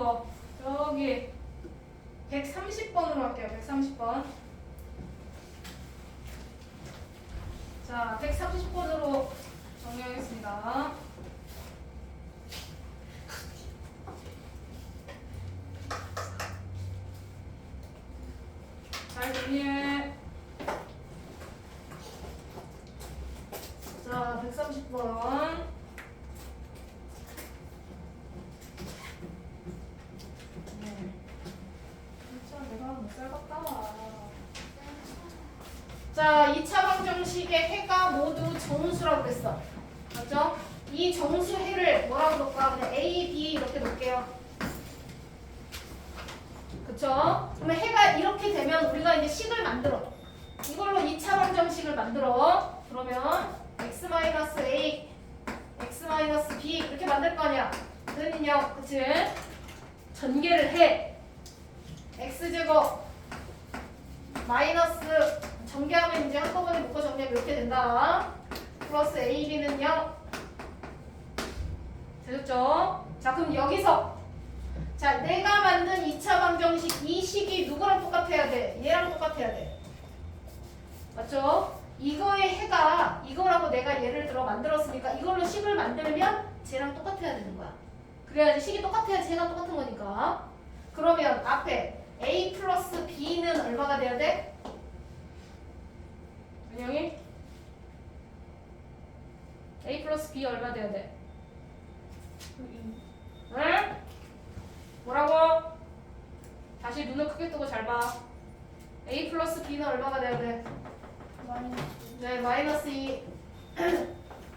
거 여기 130번으로 할게요. 130번. 자, 130번으로 정리하겠습니다. 잘 정리해. 자, 130번. 진짜 내가 못살 같다. 자, 2차 방정식의 해가 모두 정수라고 그랬어. 맞죠? 이 정수 해를 뭐라고 놓을까? 그냥 A, B 이렇게 놓을게요. 그쵸? 그러면 해가 이렇게 되면 우리가 이제 식을 만들어. 이걸로 2차 방정식을 만들어. 그러면 x-a, x-b 이렇게 만들 거 아니야. 는요, 그치? 전개를 해. x제곱 마이너스 전개하면 이제 한꺼번에 묶어 정리하면 이렇게 된다. 플러스 ab는요. 되셨죠? 자, 그럼 여기서 자, 내가 만든 2차 방정식 이 식이 누구랑 똑같아야 돼? 얘랑 똑같아야 돼. 맞죠? 이거의 해가 이거라고 내가 예를 들어 만들었으니까 이걸로 식을 만들면 쟤랑 똑같아야 되는 거야. 그래야지 식이 똑같아야지 해가 똑같은 거니까. 그러면 앞에 a 플러스 b는 얼마가 돼야 돼? 은영이? a 플러스 b 얼마 돼야 돼? 응? 뭐라고? 다시 눈을 크게 뜨고 잘 봐. a 플러스 b는 얼마가 돼야 돼? 네, 마이너스 2.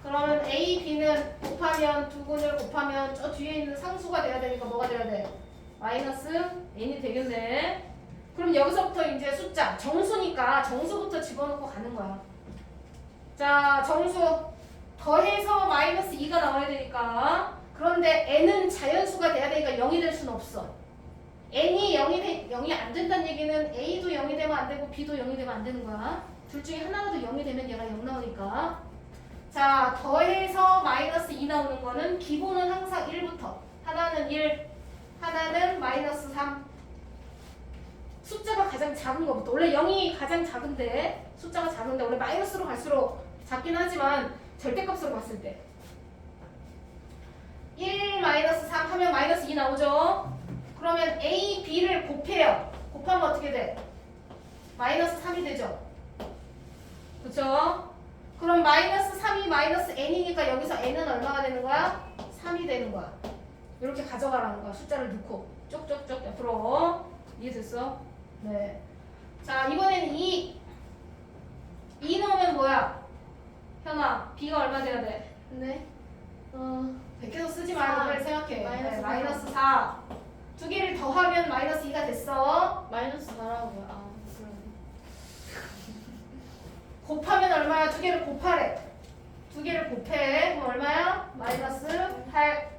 그러면 a, b는 곱하면 두 근을 곱하면 저 뒤에 있는 상수가 돼야 되니까 뭐가 돼야 돼? 마이너스 n이 되겠네. 그럼 여기서부터 이제 숫자 정수니까 정수부터 집어넣고 가는 거야. 자, 정수 더해서 마이너스 2가 나와야 되니까. 그런데 n은 자연수가 돼야 되니까 0이 될 수는 없어. n이 0이 안 된다는 얘기는 a도 0이 되면 안 되고 b도 0이 되면 안 되는 거야. 둘 중에 하나라도 0이 되면 얘가 0 나오니까. 자, 더해서 마이너스 2 나오는 거는 기본은 항상 1부터. 하나는 1, 하나는 마이너스 3. 숫자가 가장 작은 것부터. 원래 0이 가장 작은데, 숫자가 작은데 원래 마이너스로 갈수록 작긴 하지만 절대값으로 봤을 때 1 마이너스 3 하면 마이너스 2 나오죠. 그러면 a, b를 곱해요. 곱하면 어떻게 돼? 마이너스 3이 되죠. 그쵸? 그럼 마이너스 3이 마이너스 n이니까 여기서 n은 얼마가 되는 거야? 3이 되는 거야. 이렇게 가져가라는 거야. 숫자를 넣고 쪽쪽쪽 옆으로. 이해됐어? 네. 자, 이번에는 2 넣으면 뭐야? 현아, b가 얼마 돼야 돼? 네. 계속 쓰지 말고 빨리 생각해. 마이너스 마이너스 4. 두 개를 더하면 마이너스 2가 됐어. 마이너스 4라고요. 아, 그럼. 곱하면 얼마야? 두 개를 곱하래. 두 개를 곱해. 그럼 얼마야? 마이너스 8.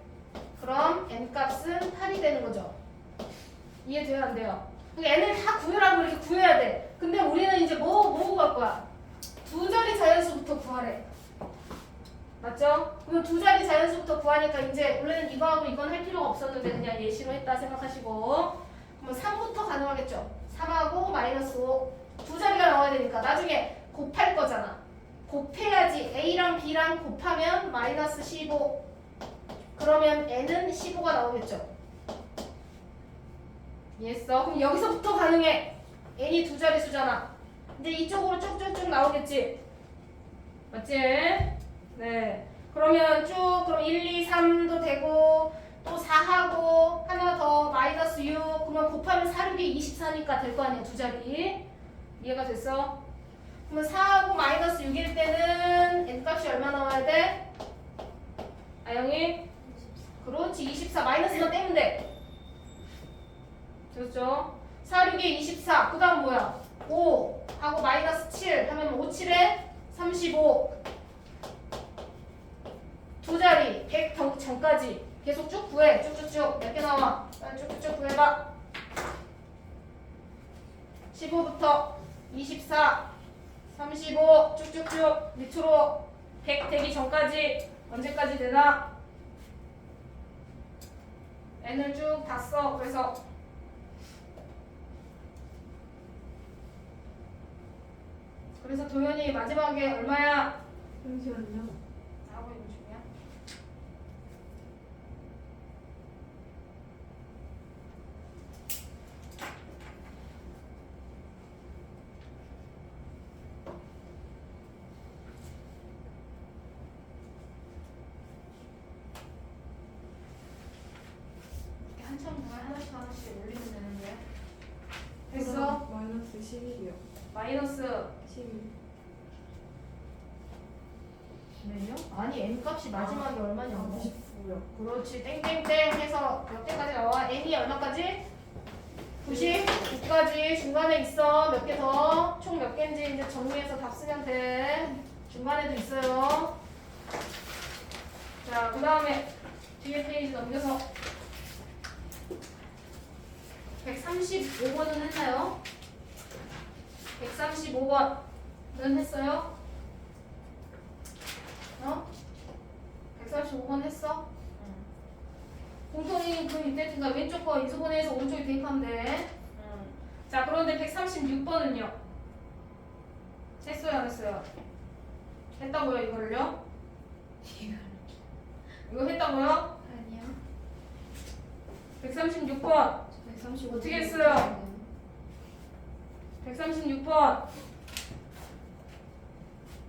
그럼 n값은 8이 되는 거죠. 이해돼요? 안 돼요? n을 다 구해라고 이렇게 구해야 돼. 근데 우리는 이제 뭐 구할 거야? 두 자리 자연수부터 구하래. 맞죠? 그럼 두 자리 자연수부터 구하니까 이제 원래는 이거하고 이건 할 필요가 없었는데 그냥 예시로 했다 생각하시고. 그러면 3부터 가능하겠죠? 3하고 마이너스 5. 두 자리가 나와야 되니까 나중에 곱할 거잖아. 곱해야지. A랑 B랑 곱하면 마이너스 15. 그러면 N은 15가 나오겠죠. 이해했어? 그럼 여기서부터 가능해. N이 두 자리 수잖아. 이제 이쪽으로 쭉쭉쭉 나오겠지. 맞지? 네. 그러면 쭉 그럼 1, 2, 3도 되고 또 4하고 하나 더 마이너스 6. 그러면 곱하면 4, 6이 24니까 될 거 아니야. 두 자리. 이해가 됐어? 그러면 4하고 마이너스 6일 때는 n값이 얼마 나와야 돼? 아영이? 그렇지. 24. 마이너스만 떼면 돼. 됐죠? 4, 6에 24. 그 다음 뭐야? 5 하고 마이너스 7 하면 5, 7에 35. 두 자리 100 전까지 계속 쭉 구해. 쭉쭉쭉. 몇 개 나와? 빨리 쭉쭉쭉 구해봐. 15부터 24, 35 쭉쭉쭉 밑으로 100 되기 전까지 언제까지 되나? n을 쭉 다 써. 그래서 도현이 마지막에 얼마야? 잠시만요. 하고 있는 중이야. 이렇게 한참 보면 하나씩 올리면 되는데. 됐어? 마이너스 11이요. 마이너스 12. 네요? 아니 n 값이 마지막에 얼마냐고. 99요. 그렇지. 땡땡땡 해서 몇 개까지 나와? n이 얼마까지? 99까지. 중간에 있어. 몇 개 더? 총 몇 개인지 이제 정리해서 답 쓰면 돼. 중간에도 있어요. 자, 그 다음에 뒤에 페이지 넘겨서 135번은 했나요? 135번은 했어요? 145번 했어? 공통인 그 밑에니까 왼쪽 거 인수분해해서 오른쪽에 대입하면 돼. 자, 그런데 136번은요? 했어요, 안 했어요? 했다고요, 이거를요? 이거 했다고요? 아니요. 136번 135. 어떻게 했어요? 136번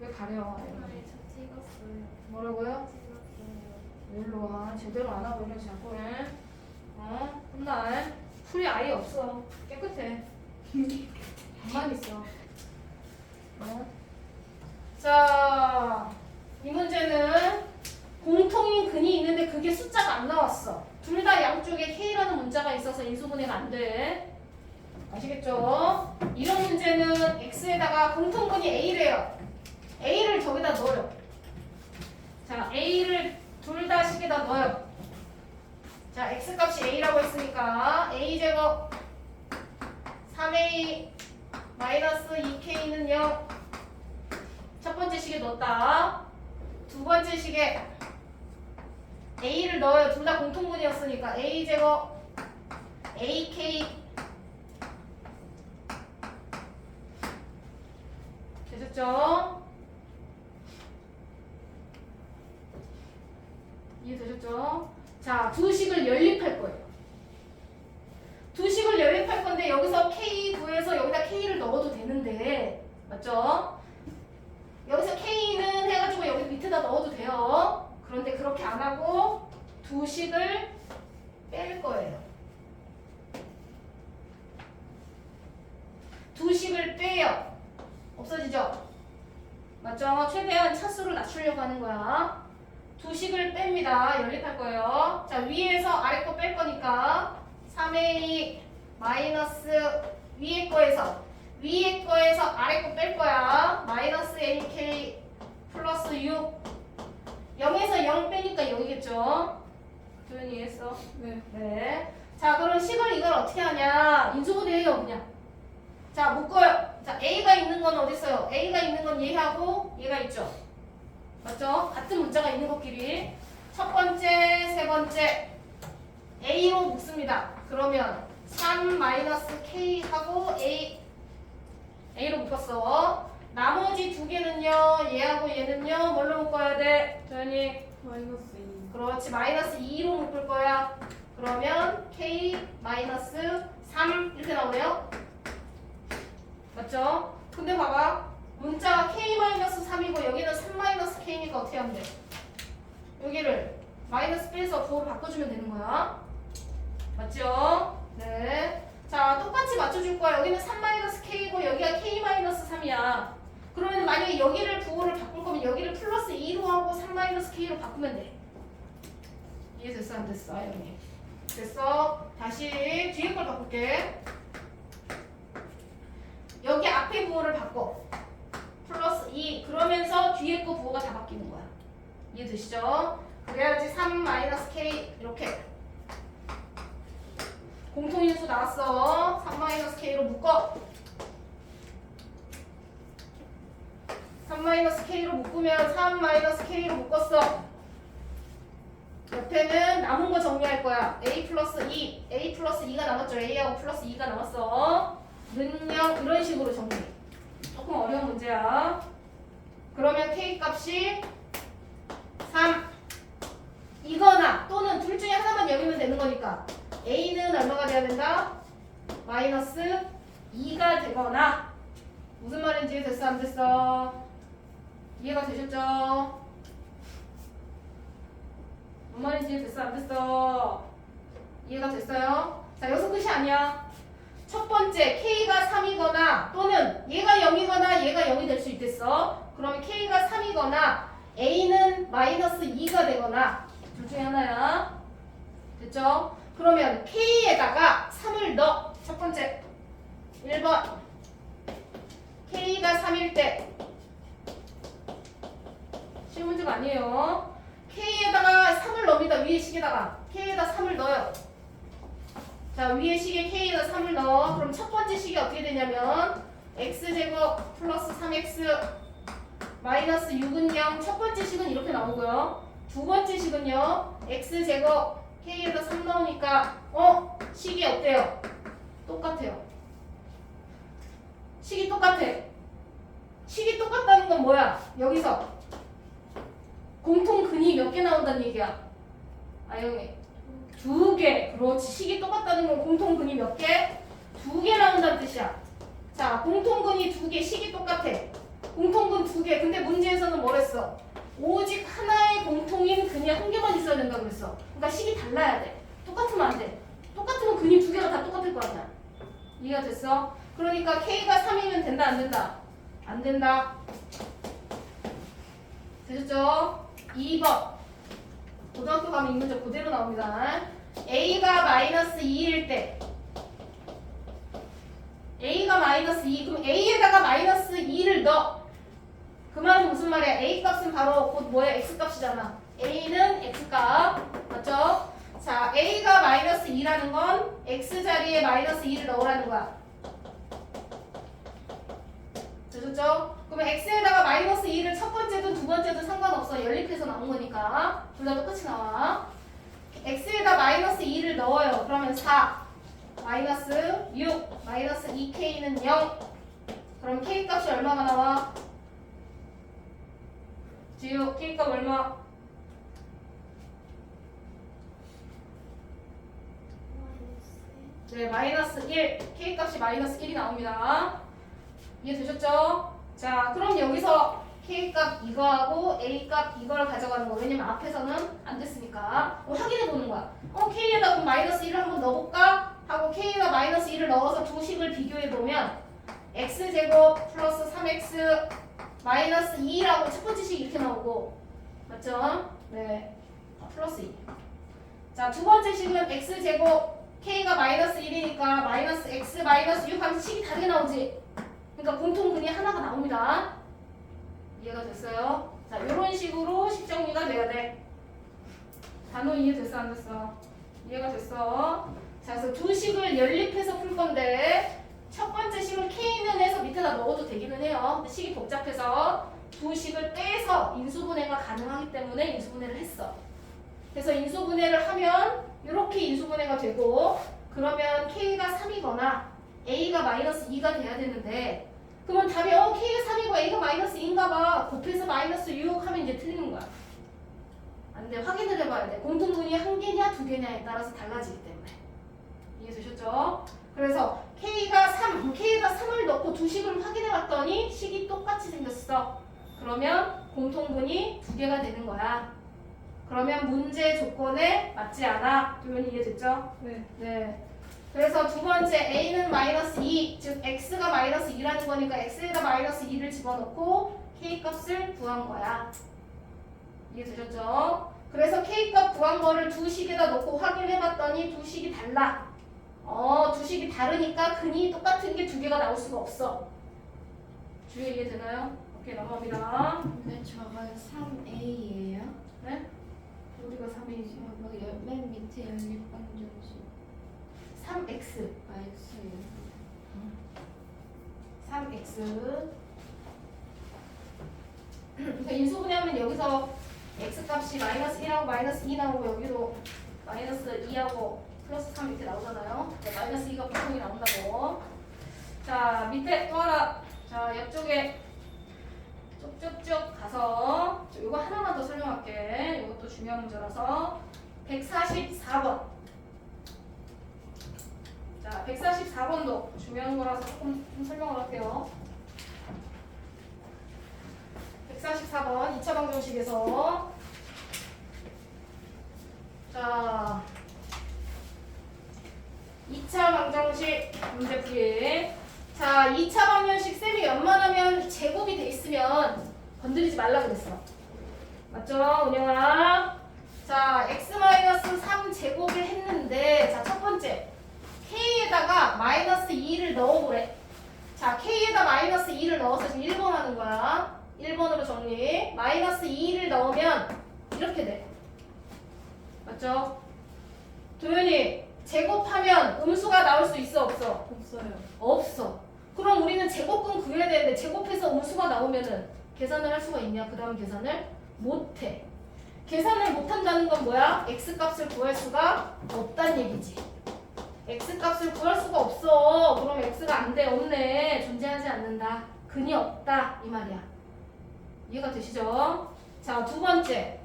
왜 가려? 아니, 저 찍었어요. 뭐라고요? 찍었어요. 일로 와. 제대로 안 하고 이런 자꾸는 혼날 풀이 아예 없어. 깨끗해. 가만히 있어. 자, 이 문제는 공통인 근이 있는데 그게 숫자가 안 나왔어. 둘 다 양쪽에 K라는 문자가 있어서 인수분해가 안 돼. 아시겠죠? 이런 문제는 X에다가 공통근이 A래요. A를 저기다 넣어요. 자, A를 둘 다 식에다 넣어요. 자, X값이 A라고 했으니까 A제곱 3A 마이너스 2K는 0. 첫 번째 식에 넣었다. 두 번째 식에 A를 넣어요. 둘 다 공통분이었으니까 A제곱 AK 되셨죠? 이해되셨죠? 자, 두 식을 연립할 거예요. 두 식을 연립할 건데 여기서 K 구해서 여기다 K를 넣어도 되는데 맞죠? 여기서 K는 해가지고 여기 밑에다 넣어도 돼요. 그런데 그렇게 안 하고 두 식을 뺄 거예요. 두 식을 빼요. 없어지죠? 맞죠? 최대한 차수를 낮추려고 하는 거야. 두 식을 뺍니다. 연립할 거예요. 자, 위에서 아래 거 뺄 거니까 3A 마이너스 위에 거에서 아래 거 뺄 거야. 마이너스 AK 플러스 6 0에서 0 빼니까 여기겠죠? 조연이 이해했어? 네. 네. 자, 그럼 식을 이걸 어떻게 하냐? 인수분해해요, 그냥. 자, 묶어요. 자, A가 있는 건 어디 있어요? A가 있는 건 얘하고 얘가 있죠? 맞죠? 같은 문자가 있는 것끼리. 첫 번째, 세 번째 A로 묶습니다. 그러면 3-K 하고 A로 묶었어. 나머지 두 개는요, 얘하고 얘는요, 뭘로 묶어야 돼? 조연이. 마이너스 2. 그렇지, 마이너스 2로 묶을 거야. 그러면 K 마이너스 3 이렇게 나오네요. 맞죠? 근데 봐봐. 문자가 K-3이고 여기는 3-K니까 어떻게 하면 돼? 여기를 마이너스 빼서 부호로 바꿔주면 되는 거야. 맞죠? 네. 자, 똑같이 맞춰줄 거야. 여기는 3-K고 여기가 K-3이야. 그러면 만약에 여기를 부호를 바꿀 거면 여기를 플러스 2로 하고 3-K로 바꾸면 돼. 이해됐어? 안 됐어? 여기. 됐어? 다시 뒤에 걸 바꿀게. 여기 앞에 부호를 바꿔. 플러스 2. 그러면서 뒤에 거 부호가 다 바뀌는 거야. 이해되시죠? 그래야지 3-K 이렇게. 공통인수 나왔어. 3-K로 묶어. 3-K로 묶으면 3-K로 묶었어. 옆에는 남은 거 정리할 거야. A 플러스 2, A 플러스 2가 남았죠. A하고 플러스 2가 남았어. 능력 이런 식으로 정리. 조금 어려운 문제야. 그러면 K 값이 3 이거나 또는 둘 중에 하나만 여기면 되는 거니까 A는 얼마가 돼야 된다? 마이너스 2가 되거나 무슨 말인지 됐어 안 됐어? 이해가 되셨죠? 뭔 말인지 됐어 안 됐어? 이해가 됐어요? 자 여기서 끝이 아니야. 첫 번째 K가 3이거나 또는 얘가 0이거나 얘가 0이 될 수 있댔어. 그러면 K가 3이거나 A는 마이너스 2가 되거나 둘 중에 하나야. 됐죠? 그러면 K에다가 3을 넣어. 첫 번째 1번 K가 3일 때 쉬운 문제가 아니에요. K에다가 3을 넣습니다. 위에 식에다가 K에다 3을 넣어요. 자 위에 식에 K에다 3을 넣어. 그럼 첫 번째 식이 어떻게 되냐면 X제곱 플러스 3X 마이너스 6은 0. 첫 번째 식은 이렇게 나오고요. 두 번째 식은요. X제곱 K에다 3 넣으니까 식이 어때요? 똑같아요. 식이 똑같아. 식이 똑같다는 건 뭐야? 여기서 공통근이 몇 개 나온다는 얘기야? 아영이 2개. 그렇지. 식이 똑같다는 건 공통근이 몇 개? 2개 나온다는 뜻이야. 자, 공통근이 2개, 식이 똑같아. 공통근 2개. 근데 문제에서는 뭐랬어? 오직 하나의 공통인 근이 한 개만 있어야 된다고 그랬어. 그러니까 식이 달라야 돼. 똑같으면 안 돼. 똑같으면 근이 2개가 다 똑같을 거 아니야. 이해가 됐어? 그러니까 K가 3이면 된다 안 된다? 안 된다. 되셨죠? 2번 고등학교 가면 이 문제 그대로 나옵니다. A가 마이너스 2일 때 A가 마이너스 2 그럼 A에다가 마이너스 2를 넣어. 그 말은 무슨 말이야? A 값은 바로 곧 뭐야? X 값이잖아. A는 X 값 맞죠? 자 A가 마이너스 2라는 건 X 자리에 마이너스 2를 넣으라는 거야. 되셨죠? 그러면 X에다가 마이너스 2를 첫 번째든 두 번째든 상관없어. 연립해서 나온 거니까 둘 다 똑같이 나와. X에다 마이너스 2를 넣어요. 그러면 4 마이너스 6 마이너스 2K는 0. 그럼 K 값이 얼마가 나와? 지우 K 값 얼마? 네 마이너스 1. K 값이 마이너스 1이 나옵니다. 이해되셨죠? 자 그럼 여기서 K값 이거하고 A값 이걸 가져가는 거. 왜냐면 앞에서는 안 됐으니까 확인해 보는 거야. K에다 그럼 마이너스 1을 한번 넣어볼까? 하고 K에다 마이너스 1을 넣어서 두 식을 비교해 보면 X제곱 플러스 3X 마이너스 2라고 첫 번째 식 이렇게 나오고 맞죠? 네 플러스 2. 자 두 번째 식은 X제곱 K가 마이너스 1이니까 마이너스 X 마이너스 6 하면서 식이 다르게 나오지? 그러니까 공통근이 하나가 나옵니다. 이해가 됐어요? 자, 이런 식으로 식 정리가 돼야 돼. 단어 이해됐어? 안 됐어? 이해가 됐어? 자, 그래서 두 식을 연립해서 풀 건데 첫 번째 식을 K면에서 밑에다 넣어도 되기는 해요. 근데 식이 복잡해서 두 식을 빼서 인수분해가 가능하기 때문에 인수분해를 했어. 그래서 인수분해를 하면 이렇게 인수분해가 되고 그러면 K가 3이거나 A가 마이너스 2가 돼야 되는데 그러면 답이 K가 3이고 A가 마이너스 2인가 봐. 곱해서 마이너스 6 하면 이제 틀리는 거야. 안 돼. 확인을 해봐야 돼. 공통분이 한 개냐 두 개냐에 따라서 달라지기 때문에. 이해되셨죠? 그래서 K가 3, K에다 3을 넣고 두 식을 확인해 봤더니 식이 똑같이 생겼어. 그러면 공통분이 두 개가 되는 거야. 그러면 문제 조건에 맞지 않아. 표현이 이해됐죠? 네. 네. 그래서 두 번째 A는 마이너스 2, 즉 X가 마이너스 2라는 거니까 X에다 마이너스 2를 집어넣고 K값을 구한 거야. 이해되셨죠? 그래서 K값 구한 거를 두 식에다 넣고 확인해봤더니 두 식이 달라. 두 식이 다르니까 근이 똑같은 게 두 개가 나올 수가 없어. 주의 이해되나요? 오케이 넘어갑니다. 근데 저거 3A예요? 네? 우리가 3이지. 맨 밑에 연립방정식 3X. X예요. 3X. 그러니까 인수분해하면 여기서 x값이 마이너스 1하고 마이너스 2 나오고 여기도 마이너스 2하고 플러스 3 이렇게 나오잖아요. 그러니까 마이너스 2가 분명히 나온다고. 자, 밑에 또 하나. 자, 옆쪽에 쭉쭉쭉 가서 이거 하나만 더 설명할게. 이것도 중요한 문제라서 144번. 자, 144번도 중요한 거라서 조금 좀 설명을 할게요. 144번 2차 방정식에서 자 2차 방정식 문제 풀이. 자 2차 방정식 쌤이 웬만하면 제곱이 돼 있으면 건드리지 말라 그랬어. 맞죠 은영아? 자 x-3 제곱을 했는데 자 첫 번째 k에다가 마이너스 2를 넣어보래. 자 k에다 마이너스 2를 넣어서 지금 1번 하는 거야. 1번으로 정리. 마이너스 2를 넣으면 이렇게 돼. 맞죠? 도윤이 제곱하면 음수가 나올 수 있어 없어? 없어요. 없어. 그럼 우리는 제곱근 구해야 되는데 제곱해서 음수가 나오면은 계산을 할 수가 있냐? 그 다음 계산을 못해. 계산을 못한다는 건 뭐야? x값을 구할 수가 없다는 얘기지. x값을 구할 수가 없어. 그럼 x가 안 돼. 없네. 존재하지 않는다. 근이 없다. 이 말이야. 이해가 되시죠? 자, 두 번째.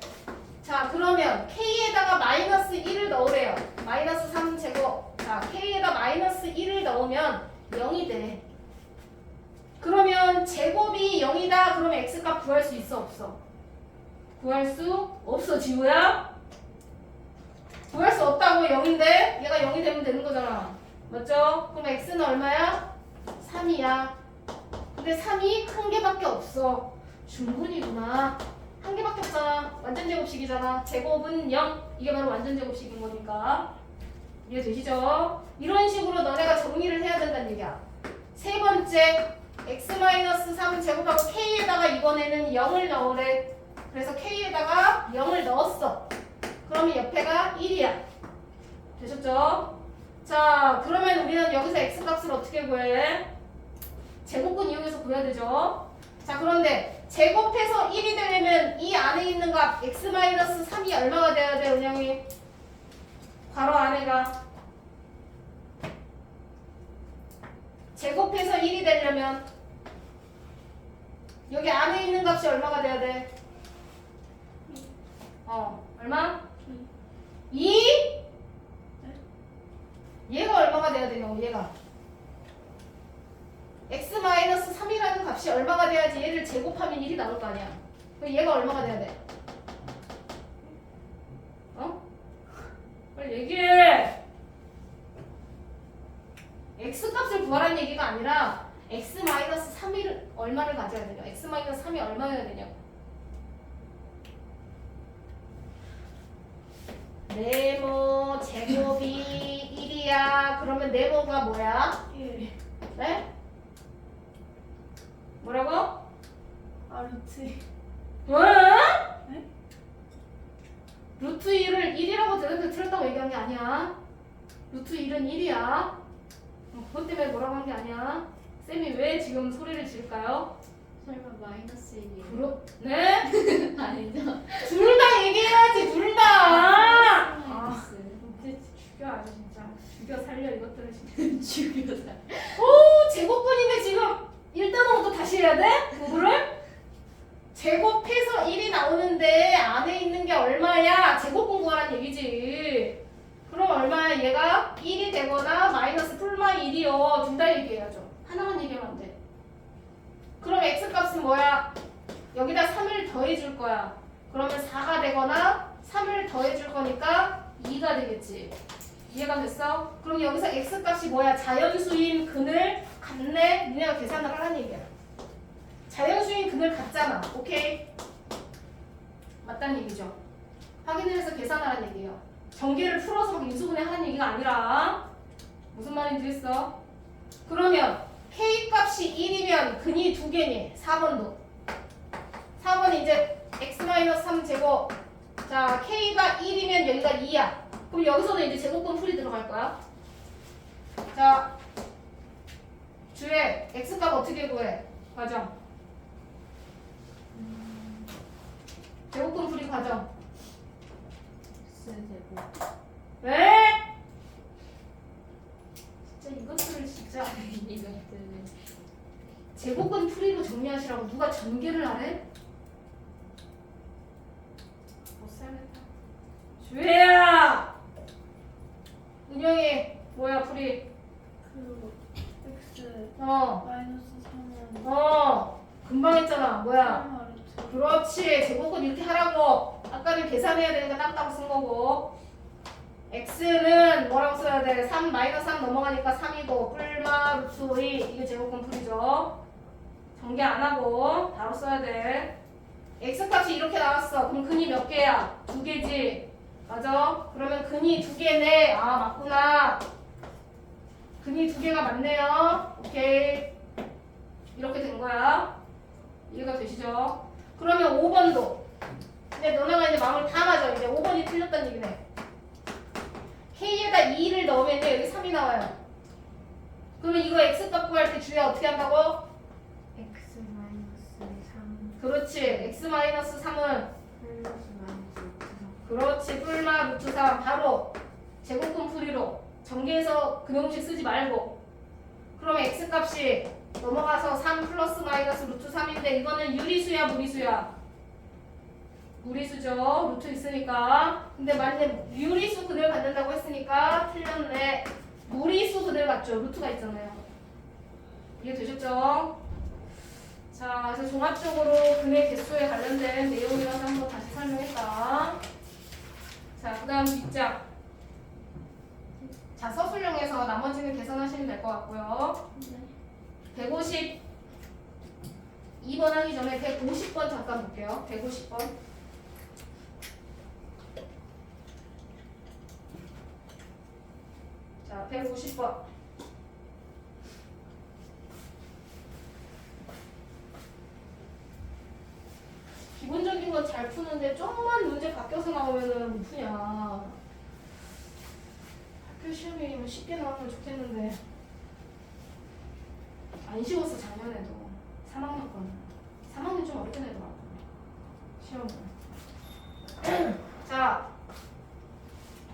자, 그러면 k에다가 마이너스 1을 넣으래요. 마이너스 3제곱. 자, k에다 마이너스 1을 넣으면 0이 돼. 그러면 제곱이 0이다. 그러면 x값 구할 수 있어 없어? 구할 수 없어 지우야. 구할 수 없다고. 0인데 얘가 0이 되면 되는 거잖아. 맞죠? 그럼 x는 얼마야? 3이야. 근데 3이 한 개밖에 없어. 중분이구나. 한 개밖에 없잖아. 완전 제곱식이잖아. 제곱은 0. 이게 바로 완전 제곱식인 거니까. 이해되시죠? 이런 식으로 너네가 정리를 해야 된다는 얘기야. 세 번째 x-3 제곱하고 k에다가 이번에는 0을 넣으래. 그래서 k에다가 0을 넣었어. 그러면 옆에가 1이야. 되셨죠? 자, 그러면 우리는 여기서 x값을 어떻게 구해? 제곱근 이용해서 구해야 되죠. 자, 그런데 제곱해서 1이 되려면 이 안에 있는 값 x-3이 얼마가 돼야 돼, 은영이? 괄호 안에가 제곱해서 1이 되려면 여기 안에 있는 값이 얼마가 돼야 돼? 얼마? 2? 얘가 얼마가 돼야 되냐고, 얘가. x-3이라는 값이 얼마가 돼야지 얘를 제곱하면 1이 나올 거 아니야. 그럼 얘가 얼마가 돼야 돼? 빨리 얘기해. x값을 구하라는 얘기가 아니라 x-3을 얼마를 가져야 되냐. x-3이 얼마여야 되냐고. 네모 제곱이 1이야. 그러면 네모가 뭐야? 1. 네? 뭐라고? 루트. 왜? 네? 루트 1을 1이라고 들었다고 얘기한 게 아니야. 루트 1은 1이야. 그것 때문에 뭐라고 한 게 아니야. 쌤이 왜 지금 소리를 지를까요? 설마 마이너스 1이에요? 네? 아니죠. 둘 다 얘기해야지, 둘 다! 마이너스. 이제 죽여, 아주 진짜. 죽여 살려, 이것들은 진짜. 죽여서. 오, 제곱근인데 지금 1단원부터 다시 해야 돼? 그거를? 제곱해서 1이 나오는데 안에 있는 게 얼마야? 제곱근 구하라는 얘기지. 그럼 얼마야? 얘가 1이 되거나 마이너스 풀마 1이요. 둘 다 얘기해야죠. 하나만 얘기하면 안 돼. 그럼 x값은 뭐야? 여기다 3을 더해줄 거야. 그러면 4가 되거나 3을 더해줄 거니까 2가 되겠지. 이해가 됐어? 그럼 여기서 x값이 뭐야? 자연수인 근을 갖네? 니네가 계산을 하라는 얘기야. 자연수인 근을 갖잖아. 오케이? 맞다는 얘기죠. 확인을 해서 계산하라는 얘기예요. 전개를 풀어서 막 인수분해 하는 얘기가 아니라. 무슨 말인지 했어? 그러면 k값이 1이면 근이 2개니? 4번도. 4번이 이제 x-3 제곱. 자, k가 1이면 여기가 2야. 그럼 여기서는 이제 제곱근 풀이 들어갈 거야. 자, 주에 x값 어떻게 구해? 과정. 제곱근 풀이 과정. X제곱. 왜? 진짜 이것들을 진짜 이것들은 제곱근 풀이로 정리하시라고 누가 전개를 하래? 못 살겠다. 주혜야! 은영이 뭐야 풀이? 그 X 어. 마이너스 3은 금방 했잖아. 뭐야? 3 루트. 그렇지. 제곱근 이렇게 하라고. 아까는 계산해야 되니까 땅땅 쓴 거고. x는 뭐라고 써야 돼? 3 마이너스 3 넘어가니까 3이고 뿔마 루트 2 이게 제곱근 풀이죠. 전개 안 하고 바로 써야 돼. x 값이 이렇게 나왔어. 그럼 근이 몇 개야? 2개지. 맞아? 그러면 근이 2개네. 아 맞구나. 근이 2개가 맞네요. 오케이. 이렇게 된 거야. 이해가 되시죠? 그러면 5번도. 근데 너네가 이제 마음을 다 맞아. 이제 5번이 틀렸다는 얘기네. K에다 2를 넣으면 여기 3이 나와요. 그러면 이거 x 값 구할 때 주희야 어떻게 한다고? X 마이너스 3 그렇지. x 마이너스 3은 플러스 마이너스 루트 3. 그렇지. 뿔마 루트 3 바로 제곱근 풀이로 전개해서 근형식 쓰지 말고. 그럼 x 값이 넘어가서 3 플러스 마이너스 루트 3인데 이거는 유리수야 무리수야? 무리수죠. 루트 있으니까. 근데 만약에 유리수 그대로 갖는다고 했으니까 틀렸네. 무리수 그대로 갖죠. 루트가 있잖아요. 이해되셨죠? 자, 그래서 종합적으로 근의 개수에 관련된 내용이라서 한번 다시 설명했다. 자, 그 다음 뒷장. 자, 서술형에서 나머지는 계산하시면 될 것 같고요. 네. 152번 하기 전에 150번 잠깐 볼게요. 150번. 자, 150번. 기본적인 건 잘 푸는데 좀만 문제 바뀌어서 나오면은 못 푸냐. 학교 시험이 뭐 쉽게 나오면 좋겠는데 안 쉬웠어 작년에도 3학년 거는 3학년 좀 어렵게 내더라고 시험을. 자,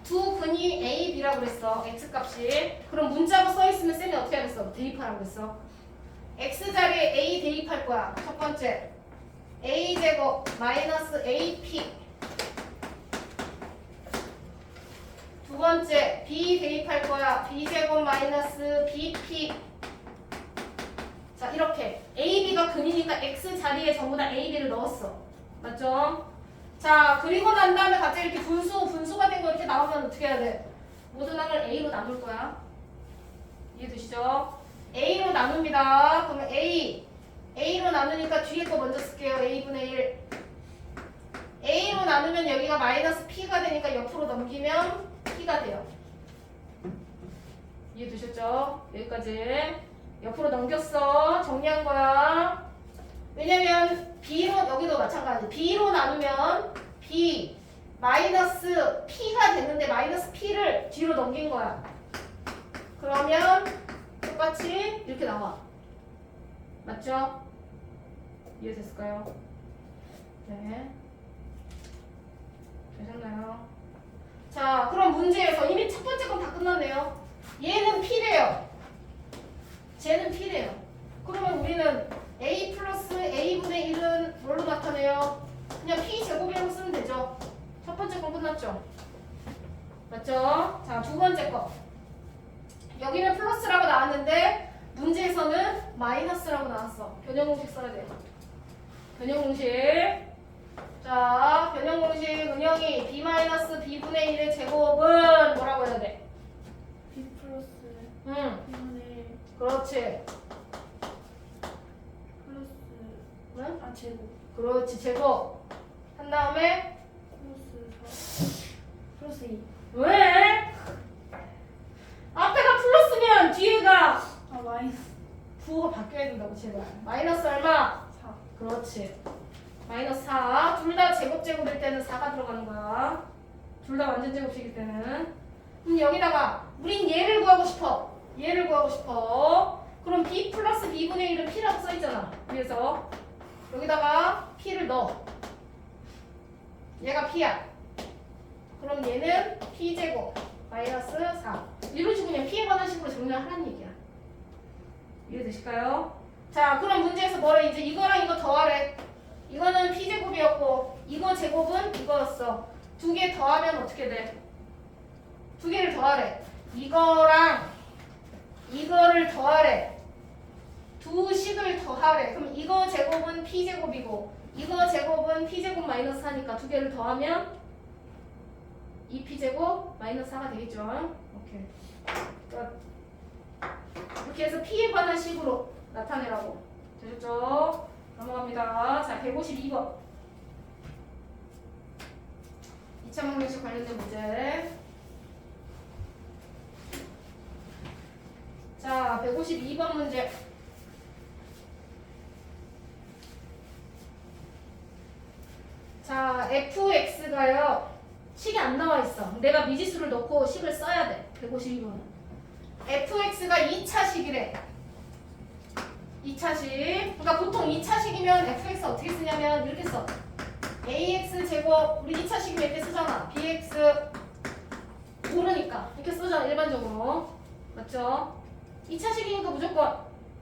두 근이 A, B라고 그랬어. X 값이. 그럼 문자로 써있으면 쌤이 어떻게 하겠어? 대입하라고 그랬어. X 자리에 A 대입할 거야. 첫 번째 A제곱 마이너스 AP. 두 번째 B 대입할 거야. B제곱 마이너스 BP. 자, 이렇게 AB가 근이니까 X 자리에 전부 다 AB를 넣었어. 맞죠? 자, 그리고 난 다음에 갑자기 이렇게 분수가 된 거 이렇게 나오면 어떻게 해야 돼? 모든 항을 A로 나눌 거야. 이해되시죠? A로 나눕니다. 그러면 A로 나누니까 뒤에 거 먼저 쓸게요. A분의 1. A로 나누면 여기가 마이너스 P가 되니까 옆으로 넘기면 P가 돼요. 이해되셨죠? 여기까지. 옆으로 넘겼어. 정리한 거야. 왜냐면 B로, 여기도 마찬가지. B로 나누면 B 마이너스 P가 되는데 마이너스 P를 뒤로 넘긴 거야. 그러면 똑같이 이렇게 나와. 맞죠? 이해됐을까요? 네. 되셨나요? 자, 그럼 문제에서 이미 첫 번째 건 다 끝났네요. 얘는 P래요. 쟤는 P래요. 그러면 우리는 A 플러스 A분의 1은 뭘로 나타내요? 그냥 P 제곱이라고 쓰면 되죠. 첫 번째 건 끝났죠? 맞죠? 자, 두 번째 거. 여기는 플러스라고 나왔는데 문제에서는 마이너스라고 나왔어. 변형공식 써야 돼요. 변형공식. 자, 변형공식 은영이 B 마이너스 B분의 1의 제곱은 뭐라고 해야 돼? B 플러스 응, B분의 1 그렇지. 플러스 응? 제곱 그렇지, 제곱. 한 다음에 플러스 4 플러스 2 왜? 앞에가 플러스면 뒤에가 마이너스 부호가 바뀌어야 된다고 제발. 마이너스 얼마? 4 그렇지. 마이너스 4. 둘 다 제곱일 때는 4가 들어가는 거야. 둘 다 완전 제곱식일 때는. 그럼 여기다가 우린 얘를 구하고 싶어. 얘를 구하고 싶어. 그럼 B 플러스 B분의 1은 P라고 써있잖아. 그래서 여기다가 P를 넣어. 얘가 p야. 그럼 얘는 p제곱 마이너스 4. 이런 식으로 그냥 p에 관한 식으로 정리하라는 얘기야. 이해되실까요? 자, 그럼 문제에서 뭐래? 이제 이거랑 이거 더하래. 이거는 p제곱이었고 이거 제곱은 이거였어. 두 개 더하면 어떻게 돼? 두 개를 더하래. 이거랑 이거를 더하래. 두 식을 더하래. 그럼 이거 제곱은 p제곱이고 이거 제곱은 p제곱 마이너스 4니까 두 개를 더하면 2p제곱 마이너스 4가 되겠죠. 오케이. 끝. 이렇게 해서 p에 관한 식으로 나타내라고. 되셨죠? 넘어갑니다. 자, 152번. 2차 방정식 관련된 문제. 자, 152번 문제. 자, fx가요. 식이 안 나와 있어. 내가 미지수를 넣고 식을 써야 돼. 152번은. fx가 2차식이래. 2차식. 그러니까 보통 2차식이면 fx 어떻게 쓰냐면 이렇게 써. ax 제곱 우리 2차식이면 이렇게 쓰잖아. bx 모르니까 이렇게 쓰잖아. 일반적으로. 맞죠? 2차식이니까 무조건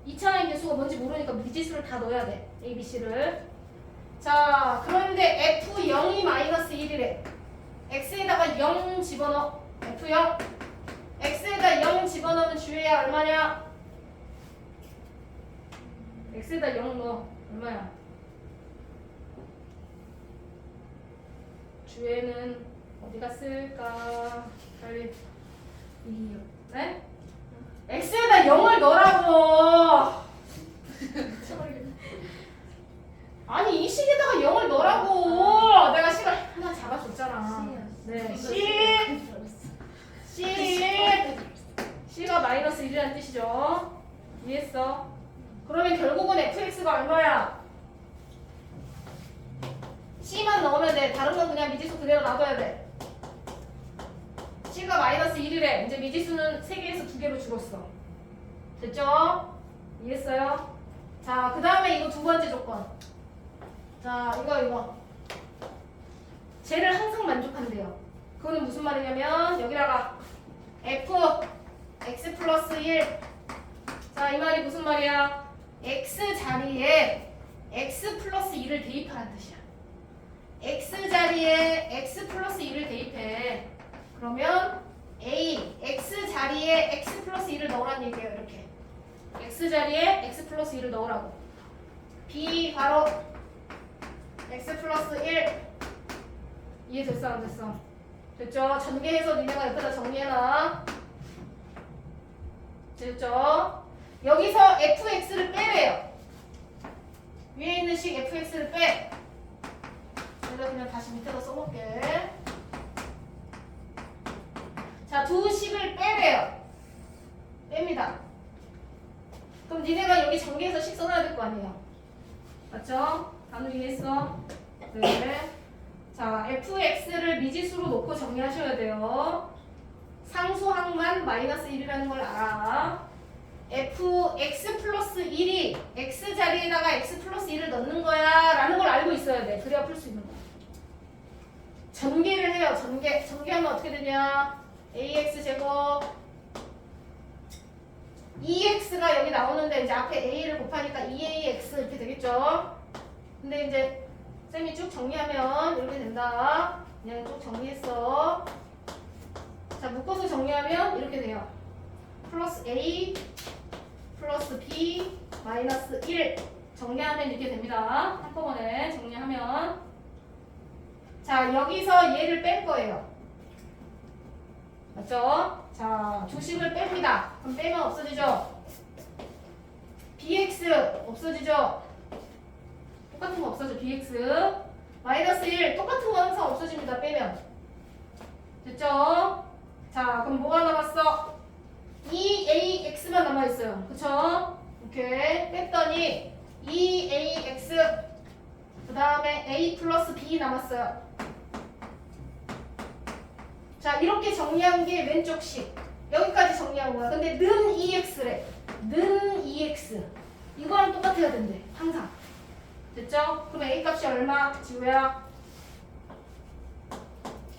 2차의 개수가 뭔지 모르니까 미지수를 다 넣어야 돼. a, b, c를. 자, 그런데 f0이 마이너스 1이래. x에다가 0 집어넣어. f0 x에다 0 집어넣으면 주의야 얼마냐? x에다 0 넣어. 얼마야? 주에는 어디가 쓸까? 빨리. 2요. 네? x에다 0을 넣으라고. 아니 이 식에다가 0을 넣으라고. 내가 식을 하나 잡아줬잖아. 네. C가 마이너스 1이라는 뜻이죠. 이해했어? 그러면 결국은 fx가 얼마야? C만 넣으면 돼. 다른 건 그냥 미지수 그대로 놔둬야 돼. C가 마이너스 1이래. 이제 미지수는 3개에서 2개로 줄었어. 됐죠? 이해했어요? 자, 그 다음에 이거 두 번째 조건. 자, 이거. 쟤를 항상 만족한대요. 그거는 무슨 말이냐면 여기다가 f x 플러스 1. 자, 이 말이 무슨 말이야? x 자리에 x 플러스 2를 대입하라는 뜻이야. x 자리에 x 플러스 2를 대입해. 그러면 a x 자리에 x 플러스 2를 넣으라는 얘기예요. 이렇게 x 자리에 x 플러스 2를 넣으라고. b 바로 x 플러스 1. 이해됐어 안 됐어? 됐죠? 전개해서 니네가 옆에다 정리해놔. 됐죠? 여기서 fx를 빼래요. 위에 있는 식 fx를 빼. 내가 그냥 다시 밑에다 써볼게. 자, 두 식을 빼래요. 뺍니다. 그럼 니네가 여기 전개해서 식 써놔야 될 거 아니에요. 맞죠? 단어 이해했어? 네. 자, fx를 미지수로 놓고 정리하셔야 돼요. 상수항만 마이너스 1이라는 걸 알아. fx 플러스 1이 x 자리에다가 x 플러스 1을 넣는 거야 라는 걸 알고 있어야 돼. 그래야 풀 수 있는 거야. 전개를 해요. 전개하면 어떻게 되냐? ax 제곱 2x가 여기 나오는데 이제 앞에 a를 곱하니까 2ax 이렇게 되겠죠? 근데 이제 쌤이 쭉 정리하면 이렇게 된다. 그냥 쭉 정리했어. 자, 묶어서 정리하면 이렇게 돼요. 플러스 a 플러스 b 마이너스 1 정리하면 이렇게 됩니다. 한꺼번에 정리하면. 자, 여기서 얘를 뺄 거예요. 맞죠? 자, 주식을 뺍니다. 그럼 빼면 없어지죠? bx 없어지죠? 똑같은 거 없어져. bx 마이너스 1 똑같은 거 항상 없어집니다. 빼면. 됐죠? 자, 그럼 뭐가 남았어? 2ax만 남아있어요. 그쵸? 오케이. 뺐더니 2ax 그 다음에 a 플러스 b 남았어요. 자, 이렇게 정리한 게 왼쪽 식. 여기까지 정리한 거야. 근데 는 2x래. 는 2x. 이거랑 똑같아야 된대. 항상. 됐죠? 그럼 a 값이 얼마? 지우야?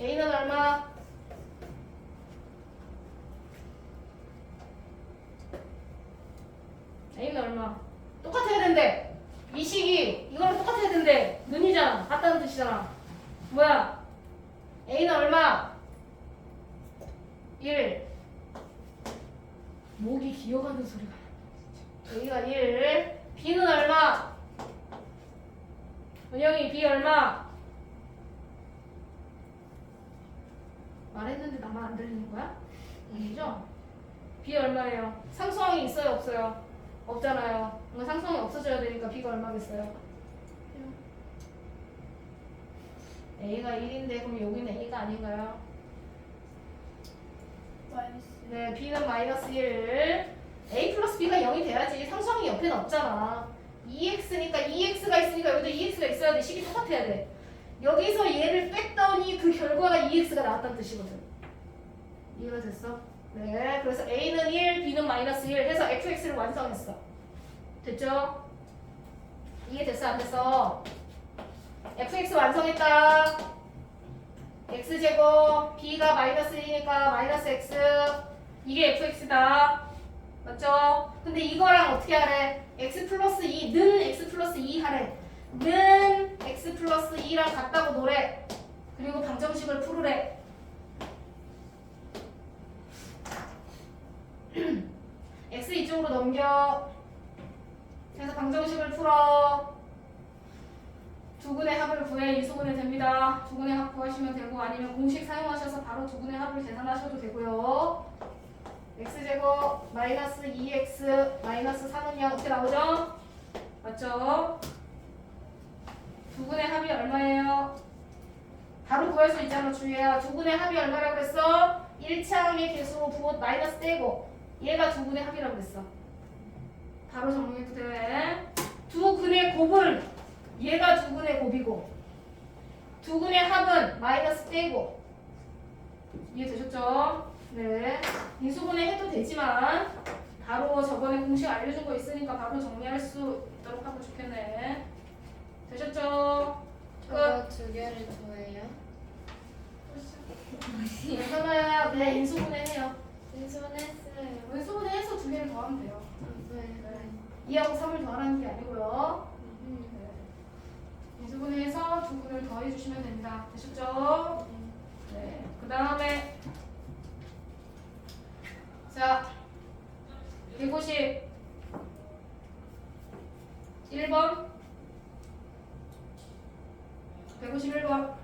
A는 얼마? A는 얼마? 똑같아야 된대. 이 식이 이거랑 똑같아야 된대. 눈이잖아. 같다는 뜻이잖아. 뭐야? A는 얼마? 1. 목이 기어가는 소리가 나. A가 1. B는 얼마? 은영이 B 얼마? 말했는데 나만 안 들리는 거야? 아니죠? B 얼마예요? 상수항이 있어요 없어요? 없잖아요. 그럼 상수항이 없어져야 되니까 B가 얼마겠어요? A가 1인데 그럼 여기는 A가 아닌가요? 마이너스. 네, B는 마이너스 1. A 플러스 B가 0이 돼야지. 상수항이 옆에는 없잖아. 2x니까 2x가 있으니까 여기도 2x가 있어야 돼. 식이 똑같아야 돼. 여기서 얘를 뺐더니 그 결과가 2x가 나왔다는 뜻이거든. 이해가 됐어? 네, 그래서 A는 1, B는 마이너스 1 해서 fx를 완성했어. 됐죠? 이해됐어? 안 됐어? fx 완성했다. x제곱 b가 마이너스 1이니까 마이너스 x 이게 fx다. 맞죠? 근데 이거랑 어떻게 하래? x 플러스 2, 는 x 플러스 2 하래. 는 x 플러스 2랑 같다고 노래. 그리고 방정식을 풀으래. x 이쪽으로 넘겨. 그래서 방정식을 풀어. 두근의 합을 구해 인수분해 됩니다. 두근의 합 구하시면 되고 아니면 공식 사용하셔서 바로 두근의 합을 계산하셔도 되고요. x제곱 마이너스 2x 마이너스 3은 0 이렇게 나오죠? 맞죠? 두근의 합이 얼마예요? 바로 구할 수 있잖아. 주의해야. 두근의 합이 얼마라고 그랬어? 1차항의 개수 부호 마이너스 떼고 얘가 두근의 합이라고 그랬어. 바로 정리해도 돼. 두근의 곱은 얘가 두근의 곱이고 두근의 합은 마이너스 떼고 이해되셨죠? 네. 인수분해 해도 되지만 바로 저번에 공식 알려준 거 있으니까 바로 정리할 수 있도록 하면 좋겠네. 되셨죠? 끝. 저거 두 개를 더해요? 하나야. 네, 인수분해 해요. 인수분했어요. 인수분해 해서 두 개를 더하면 돼요. 네. 2하고 3을 더하라는 게 아니고요. 인수분해해서 두 분을 더해주시면 됩니다. 되셨죠? 네. 그 다음에 자 151번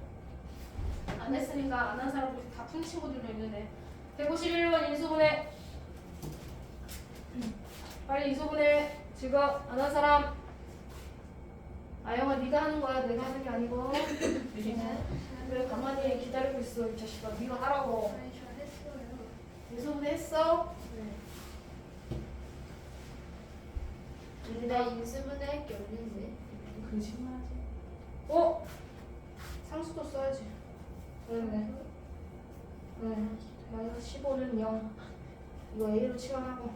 안 했으니까 안 한 사람들 다 푼 친구들도 있는데 151번 인수분해 빨리 인수분해 지금 안 한 사람 아영아 네가 하는 거야 내가 하는 게 아니고 그래 가만히 기다리고 있어 이 자식아 네가 하라고. 아니 저 했어요. 인수분해 했어? 네. 근데 인수분해 할 게 없는데. 거짓말하지. 어? 상수도 써야지. 네. 마이너스 15는 0. 이거 A로 치환하고.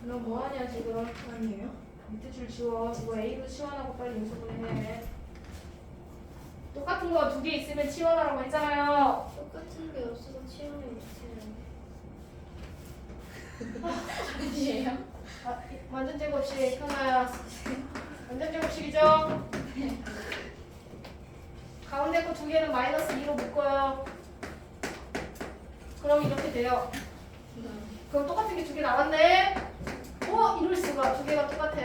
너 뭐하냐 지금? 아니에요? 밑에 줄 지워. 이거 A로 치환하고 빨리 인수분해. 똑같은 거 두 개 있으면 치환하라고 했잖아요. 똑같은 게 없어서 치우는 못해요. 아니에요? 완전 제곱식 하나야. 완전 제곱식이죠? 가운데 거 두 개는 마이너스 2로 묶어요. 그럼 이렇게 돼요. 그럼 똑같은 게 두 개 나왔네? 이럴 수가. 두 개가 똑같아.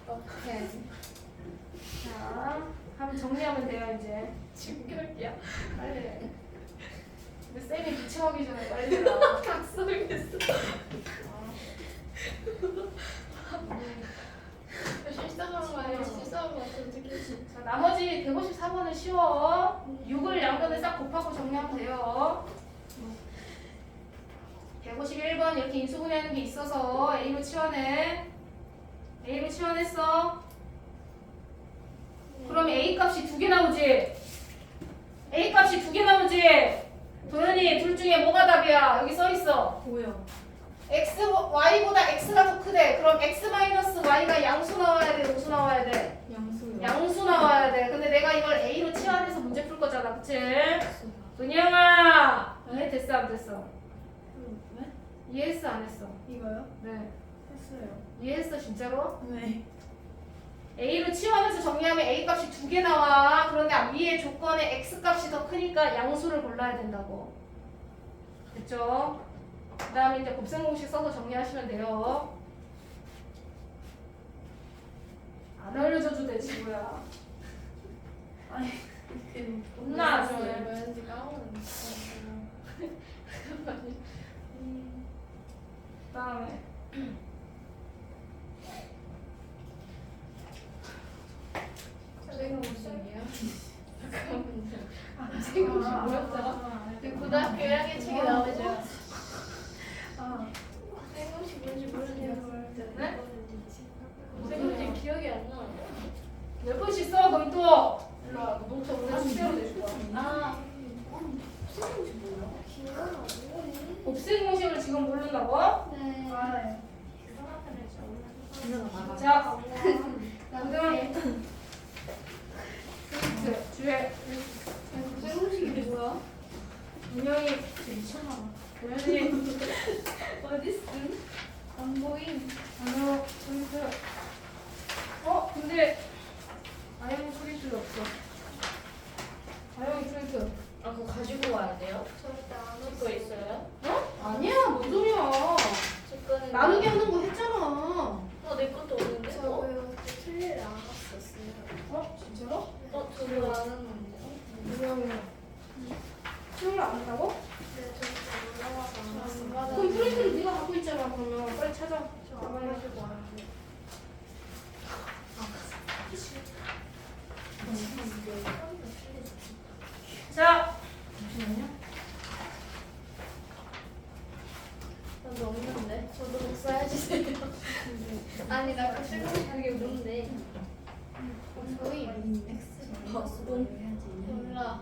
오케이. 자, 한번 정리하면 돼요, 이제. 충격이야. 빨리 해. 근데 쌤이 기침하기 전에 빨리 해라. 각성했어. 실수한 거 아니야? 실수한 거 같아. 어떻게 자, 나머지 154번은 쉬워. 6을 양변에 싹 곱하고 정리하면 돼요. 151번 이렇게 인수분해하는 게 있어서 A로 치환해. A로 치환했어. 그럼 A 값이 두 개 나오지? A 값이 두 개 나오지? 도현이 둘 중에 뭐가 답이야? 여기 써 있어. 보여. Y보다 X가 더 크대. 그럼 그럼 x-y가 양수 나와야 돼, 음수 나와야 돼? 양수요. 양수 나와야 돼. 근데 내가 이걸 a로 치환해서 문제 풀 거잖아, 그치? 은영아, 이해됐어, 안 됐어? 네? 이해했어, 안 했어? 이거요? 네. 했어요. 이해했어, 진짜로? 네. a로 치환해서 정리하면 a 값이 2개 나와. 그런데 위에 조건에 x 값이 더 크니까 양수를 골라야 된다고. 됐죠? 그 다음에 이제 곱셈 공식 써서 정리하시면 돼요. 안 알려줘도 돼, 지구야. 아니 그 겁나 안 좋아해. 뭐였는지 까먹었는데. 그 다음에 생공식이요? 잠깐만요. 아, 생공식 뭐였더라? 그 고등학교 1학년 책에 나오죠. 생공식 뭔지 모르겠어요. 네? 생공식 기억이 안 나. 몇 번씩 써, 그럼 또. 일로 와, 너 노트 오늘 숙제로 내줄 거야. 아, 생공식 뭐야? 기억 안 나. 곱셈 공식을 지금 모른다고? 네. 알아요. 아, 자, 나는 스위트 주에 생공식이 뭐야? 운영이 미쳤나봐. 도현이 어딨음? 안 보임. 단어 스위트. 근데 아영이 스위트 없어. 아영이 스위트. 아, 그거 가지고 와야 돼요? 절대 안 올 거 있어요? 아니야, 뭔 소리야. 제 거는 나누기 하는 거 했잖아. 내 것도 없는데? 저요 틀릴 안 왔었어요. 진짜로? 저도 안 했는데. 운영이 수영을 안 한다고? 네, 저 올라와서 안 왔어요. 그럼 프린트를 네가 갖고 있잖아. 그러면 빨리 찾아. 저 가방에 가지고 왔는데. 자, 나도 없는데? 저도 못 써야지. 아니, 나 그 생각이 그게 뭔데? 보임. 몰라.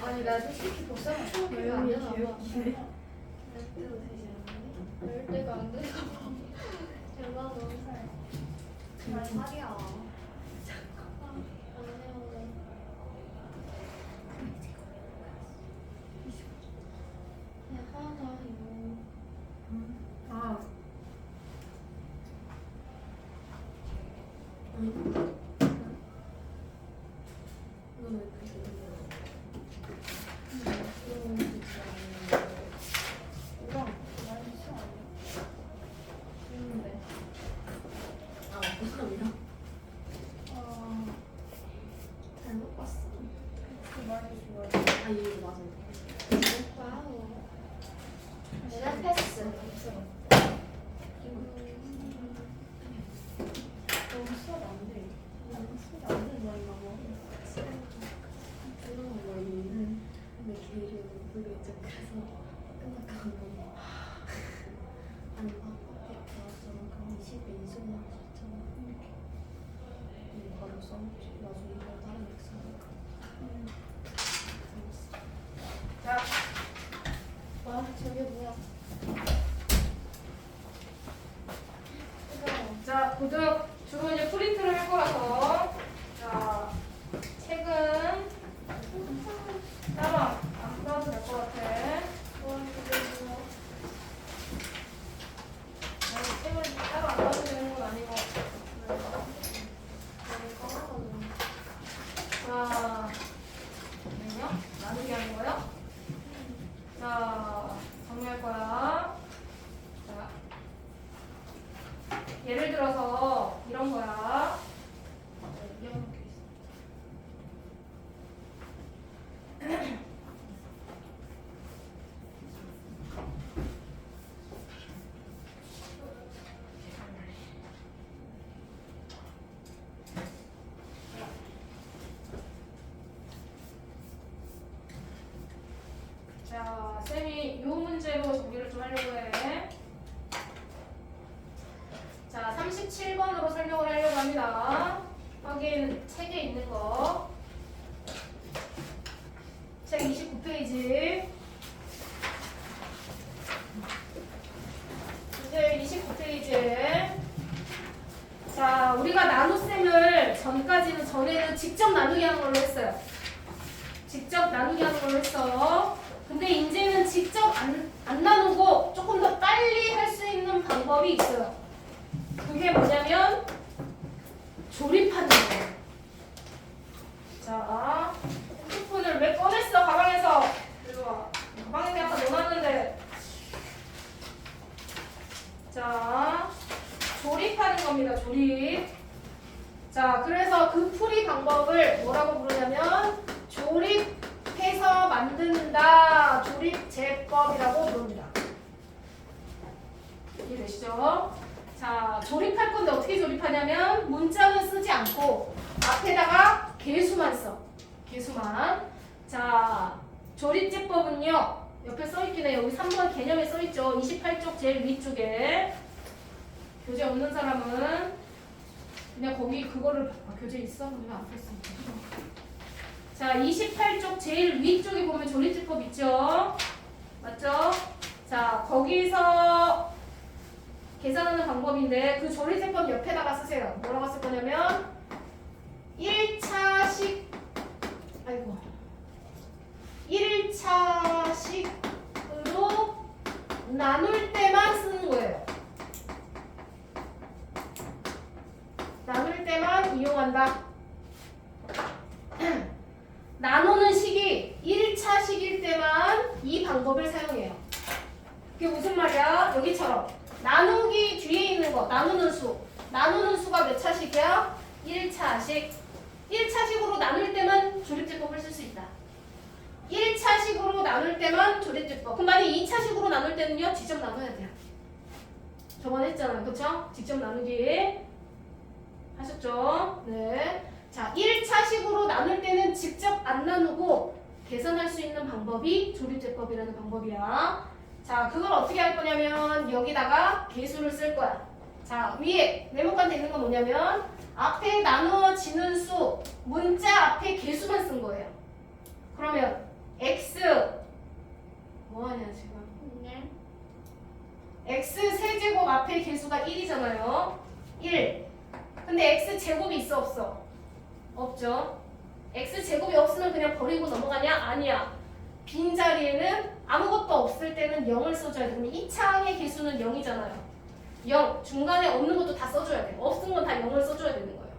아니, 나 솔직히 복사가 초기가 안 되나 봐. 열 때가 안 되나 봐. 대박, 너무 살. 잘 살이야. 아, 잘못 봤어. 내가 패스. 너무 수업 안 돼. 수업이 안 되는 거인가 봐. 근데 걔를 모르겠죠. 그래서 끝났거든요. 아니, 아빠한테 나왔어. 그럼 20에 이승만 줬잖아. 바로 써먹지. 나중에 이거 다른 데 써먹을까. 자, 와, 저게 뭐야? 자, 고등 주로 이제 프린트를 할 거라서 자, 책은 따로 안 봐도 될 것 같아. 아니, 책을 따로 안 봐도 되는 건 아니고. 자, 잠깐만요. 나누기 하는 거요? 자, 정리할 거야. 자, 예를 들어서 이런 거야. 이런 게 있어. 자, 쌤이 이 문제로 정리를 좀 하려고 해. 자, 37번으로 설명을 하려고 합니다. 확인 책에 있는 거. 책 29페이지. 29페이지에 자, 우리가 나눗셈을 전에는 직접 나누기 하는 걸로 했어요. 직접 나누기 하는 걸로 했어. 근데 이제는 직접 안 나누고 조금 더 빨리 할 수 있는 방법이 있어요. 그게 뭐냐면 조립하는 거예요. 자, 핸드폰을 왜 꺼냈어? 가방에서. 일로 와. 가방에 아까 넣어놨는데. 자, 조립하는 겁니다. 조립. 자, 그래서 그 풀이 방법을 뭐라고 부르냐면 조립해서 만든다. 조립제법이라고 부릅니다. 이해되시죠? 자, 조립할 건데 어떻게 조립하냐면 문자는 쓰지 않고 앞에다가 개수만 써. 개수만. 자, 조립제법은요. 옆에 써있긴 해요. 여기 3번 개념에 써있죠. 28쪽 제일 위쪽에. 교재 없는 사람은 그냥 거기 그거를 교재 있어? 그냥 앞에 써. 자, 28쪽 제일 위쪽에 보면 조립제법 있죠? 맞죠? 자, 거기서 계산하는 방법인데 그 조립제법 옆에다가 쓰세요. 뭐라고 쓸 거냐면 1차식으로 나눌 때만 쓰는 거예요. 나눌 때만 이용한다. 나누는 식이 1차식일 때만 이 방법을 사용해요. 그게 무슨 말이야? 여기처럼 나누기 뒤에 있는 거, 나누는 수. 나누는 수가 몇 차식이야? 1차식. 1차식으로 나눌 때만 조립제법을 쓸 수 있다. 1차식으로 나눌 때만 조립제법. 그럼 만약 2차식으로 나눌 때는요? 직접 나눠야 돼요. 저번에 했잖아요. 그쵸? 직접 나누기. 하셨죠? 네. 자, 1차식으로 나눌 때는 직접 안 나누고 계산할 수 있는 방법이 조립제법이라는 방법이야. 자, 그걸 어떻게 할 거냐면 여기다가 개수를 쓸 거야. 자, 위에 네모칸 돼 있는 건 뭐냐면 앞에 나누어지는 수, 문자 앞에 개수만 쓴 거예요. 그러면 x 뭐하냐 지금? 네. x 세제곱 앞에 개수가 1이잖아요. 1. 근데 x 제곱이 있어 없어? 없죠. x 제곱이 없으면 그냥 버리고 넘어가냐? 아니야. 빈 자리에는 아무것도 없을 때는 0을 써줘야 돼. 그러면 2차항의 개수는 0이잖아요. 0. 중간에 없는 것도 다 써줘야 돼. 없은 건 다 0을 써줘야 되는 거예요.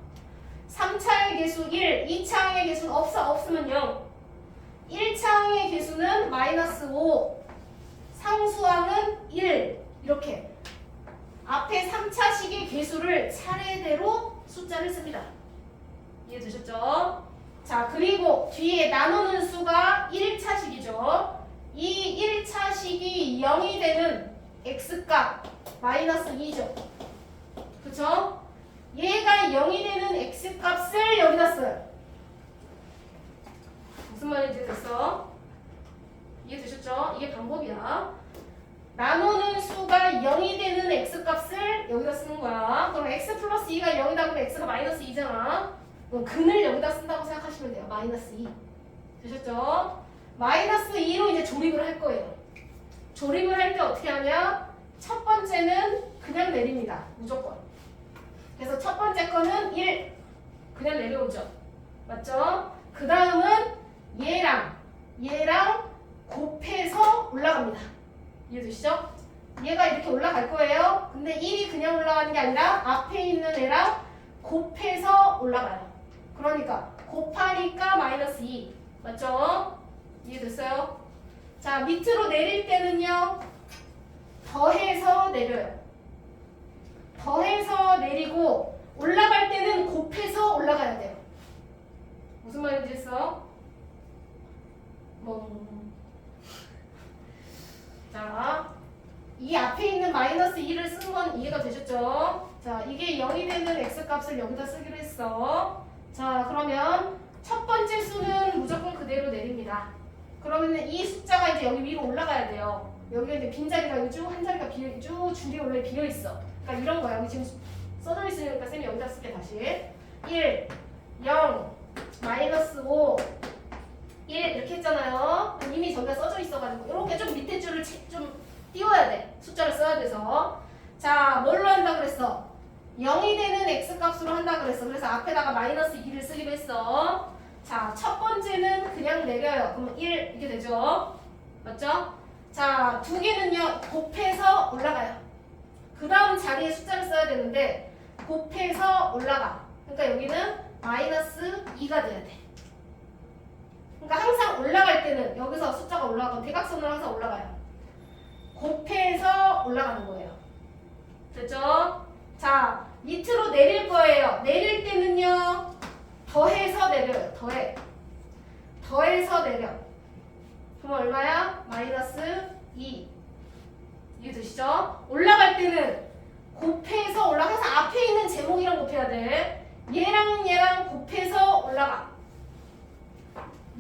3차항의 개수 1, 2차항의 개수는 없으면 0. 1차항의 개수는 -5, 상수항은 1. 이렇게 앞에 3차식의 개수를 차례대로 숫자를 씁니다. 이해되셨죠? 자, 그리고 뒤에 나누는 수가 1차식이죠. 이 1차식이 0이 되는 x값 -2죠. 그쵸? 얘가 0이 되는 x값을 여기다 써요. 무슨 말인지 됐어? 이해되셨죠? 이게 방법이야. 나누는 수가 0이 되는 x값을 여기다 쓰는 거야. 그럼 x 플러스 2가 0이다 그러면 x가 -2잖아. 그럼 근을 여기다 쓴다고 생각하시면 돼요. -2. 되셨죠? -2로 이제 조립을 할 거예요. 조립을 할 때 어떻게 하냐? 첫 번째는 그냥 내립니다. 무조건. 그래서 첫 번째 거는 1. 그냥 내려오죠. 맞죠? 그 다음은 얘랑 곱해서 올라갑니다. 이해되시죠? 얘가 이렇게 올라갈 거예요. 근데 1이 그냥 올라가는 게 아니라 앞에 있는 애랑 곱해서 올라가요. 그러니까 곱하니까 -2. 맞죠? 이해됐어요? 자, 밑으로 내릴 때는요. 더해서 내려요. 더해서 내리고 올라갈 때는 곱해서 올라가야 돼요. 무슨 말인지 했어? 자, 이 앞에 있는 -2를 쓴 건 이해가 되셨죠? 자, 이게 0이 되는 x값을 여기다 쓰기로 했어. 자, 그러면 첫 번째 수는 무조건 그대로 내립니다. 그러면 이 숫자가 이제 여기 위로 올라가야 돼요. 여기가 이제 빈자리가 여기 쭉 한 자리가 쭉 줄이 원래 비어 있어. 그러니까 이런 거야. 여기 지금 써져 있으니까 쌤이 여기다 쓸게 다시. 1, 0, -5, 1 이렇게 했잖아요. 이미 저기가 써져 있어가지고 이렇게 좀 밑에 줄을 좀 띄워야 돼. 숫자를 써야 돼서. 자, 뭘로 한다 그랬어? 0이 되는 x값으로 한다 그랬어. 그래서 앞에다가 마이너스 2를 쓰기로 했어. 자, 첫 번째는 그냥 내려요. 그러면 1 이게 되죠? 맞죠? 자, 두 개는요 곱해서 올라가요. 그 다음 자리에 숫자를 써야 되는데 곱해서 올라가. 그러니까 여기는 마이너스 2가 돼야 돼. 그러니까 항상 올라갈 때는 여기서 숫자가 올라가고 대각선으로 항상 올라가요. 곱해서 올라가는 거예요. 됐죠? 자, 밑으로 내릴 거예요. 내릴 때는요 더해서 내려요. 더해서 내려. 그럼 얼마야? 마이너스 2. 이게 되시죠? 올라갈 때는 곱해서 올라가. 항상 앞에 있는 제목이랑 곱해야 돼. 얘랑 곱해서 올라가.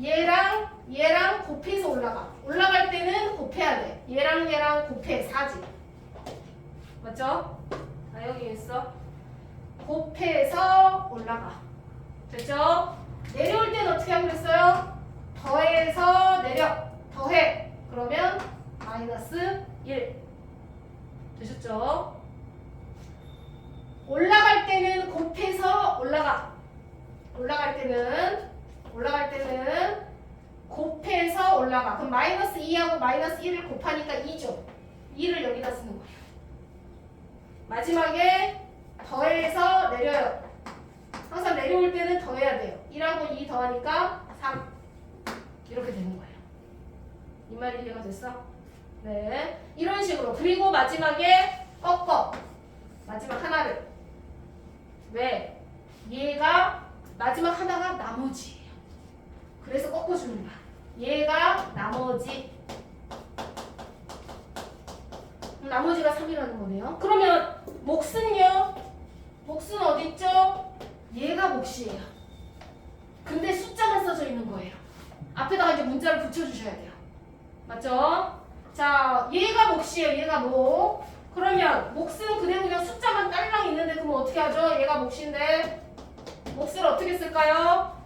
얘랑 곱해서 올라가. 올라갈 때는 곱해야 돼. 얘랑 곱해 4지. 맞죠? 아, 여기 있어. 곱해서 올라가. 됐죠? 내려올 때는 어떻게 하기로 했어요? 더해서 내려. 더해. 그러면 마이너스 1. 되셨죠? 올라갈 때는 곱해서 올라가. 올라갈 때는 곱해서 올라가. 그럼 마이너스 2하고 마이너스 1을 곱하니까 2죠. 2를 여기다 쓰는 거예요. 마지막에 더해서 내려요. 항상 내려올 때는 더해야 돼요. 1하고 2 더하니까 3. 이렇게 되는 거예요. 이 말이 이해가 됐어? 네. 이런 식으로. 그리고 마지막에 꺾어. 마지막 하나를. 왜? 얘가 마지막 하나가 나머지예요. 그래서 꺾어주는 거야. 얘가 나머지. 나머지가 3이라는 거네요. 그러면 몫은요? 몫은 어딨죠? 얘가 몫이에요. 근데 숫자만 써져 있는 거예요. 앞에다가 이제 문자를 붙여주셔야 돼요. 맞죠? 자, 얘가 몫이에요. 얘가 몫. 그러면 몫은 그냥 숫자만 딸랑 있는데 그러면 어떻게 하죠? 얘가 몫인데 몫을 어떻게 쓸까요?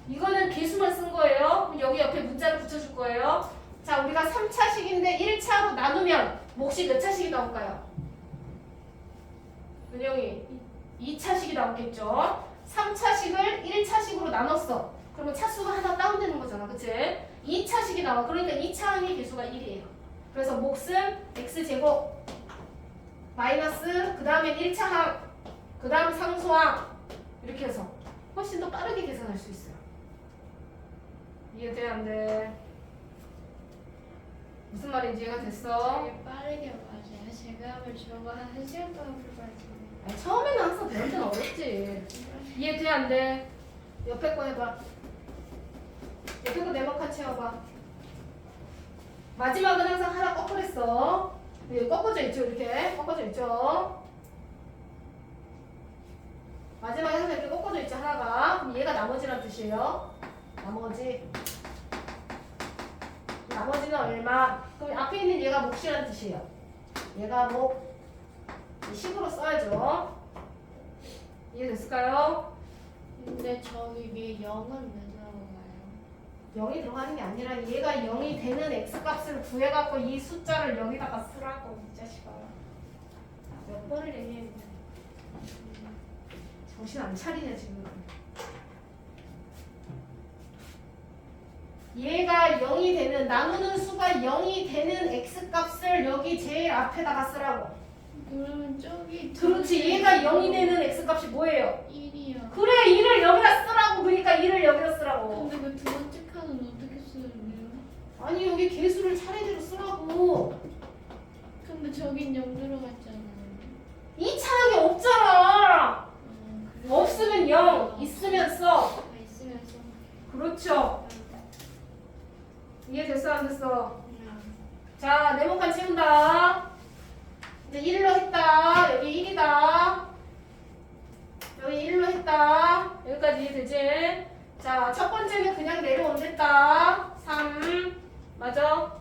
이거는 개수만 쓴 거예요. 그럼 여기 옆에 문자를 붙여줄 거예요. 자, 우리가 3차식인데 1차로 나누면 몫이 몇 차식이 나올까요? 은영이 2차식이 나오겠죠? 3차식을 1차식으로 나눴어. 그러면 차수가 하나 다운되는 거잖아. 그치? 2차식이 나와. 그러니까 2차항의 개수가 1이에요. 그래서 몫은 x제곱 마이너스 그 다음에 1차항 그 다음 상수항 이렇게 해서 훨씬 더 빠르게 계산할 수 있어요. 이해돼? 안 돼? 무슨 말인지 이해가 됐어? 되게 빠르게 맞아요. 제가 하면 저거 한 1시간 동안 풀어야지. 아니, 처음에는 항상 배울 때는 어렵지. 이해돼? 안 돼? 옆에 거 해봐. 옆에 거 네모칸 채워봐. 마지막은 항상 하나 꺾으랬어. 여기 꺾어져 있죠? 이렇게 꺾어져 있죠? 마지막에 항상 이렇게 꺾어져 있죠? 하나가. 그럼 얘가 나머지란 뜻이에요. 나머지는 얼마? 그럼 앞에 있는 얘가 몫이란 뜻이에요. 얘가 몫. 식으로 써야죠. 이해됐을까요? 근데 저기 위에 0은 왜 들어가요? 0이 들어가는 게 아니라 얘가 0이 되는 x값을 구해갖고 이 숫자를 여기다가 쓰라고 이 자식아. 몇 번을 얘기했는데 정신 안 차리냐 지금. 얘가 0이 되는 나누는 수가 0이 되는 x값을 여기 제일 앞에다가 쓰라고. 그러면 저기 그렇지. 얘가 0이 되는 x값이 뭐예요? 1이요. 그래 1을 여기다 쓰라고. 그러니까 1을 여기다 쓰라고. 근데 그 두 번째 칸은 어떻게 쓰는데요? 아니 여기 개수를 차례대로 쓰라고. 근데 저긴 0 들어갔잖아요. 이 차항이 없잖아. 그래서 없으면 0, 있으면 써. 있으면 좀. 그렇죠. 이해됐어 안 됐어? 자, 네모칸 채운다. 이제 1로 했다. 여기 1이다. 여기 1로 했다. 여기까지 이해되지? 자, 첫 번째는 그냥 내려온댔다. 3. 맞아?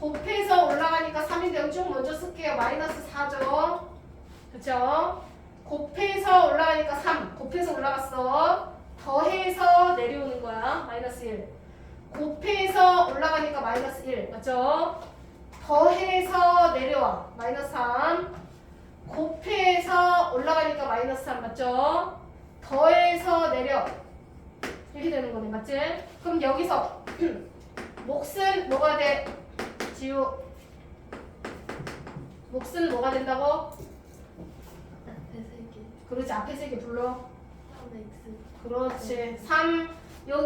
곱해서 올라가니까 3인데 쭉 먼저 쓸게요. 마이너스 4죠. 그쵸? 곱해서 올라가니까 3. 곱해서 올라갔어. 더해서 내려오는 거야. 마이너스 1. 곱해서 올라가니까 마이너스 1. 맞죠? 더해서 내려와. 마이너스 3. 곱해서 올라가니까 마이너스 3 맞죠? 더해서 내려 이렇게 되는 거네 맞지? 그럼 여기서 몫은 뭐가 돼? 지우 몫은 뭐가 된다고? 앞에 3개. 그렇지 앞에 세 개 불러 3x. 그렇지 3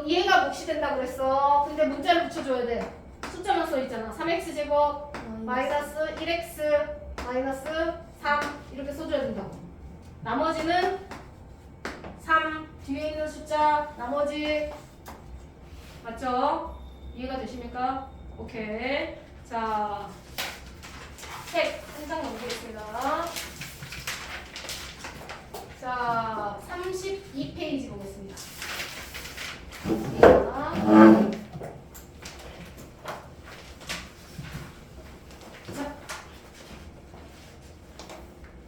얘가 몫이 된다고 그랬어 근데 문자를 붙여줘야 돼 숫자만 써있잖아 3x제곱 마이너스 1x 마이너스 3 이렇게 써줘야 된다고 나머지는 3 뒤에 있는 숫자 나머지 맞죠? 이해가 되십니까? 오케이 자 책 한 장 넘기겠습니다 자 32페이지 보겠습니다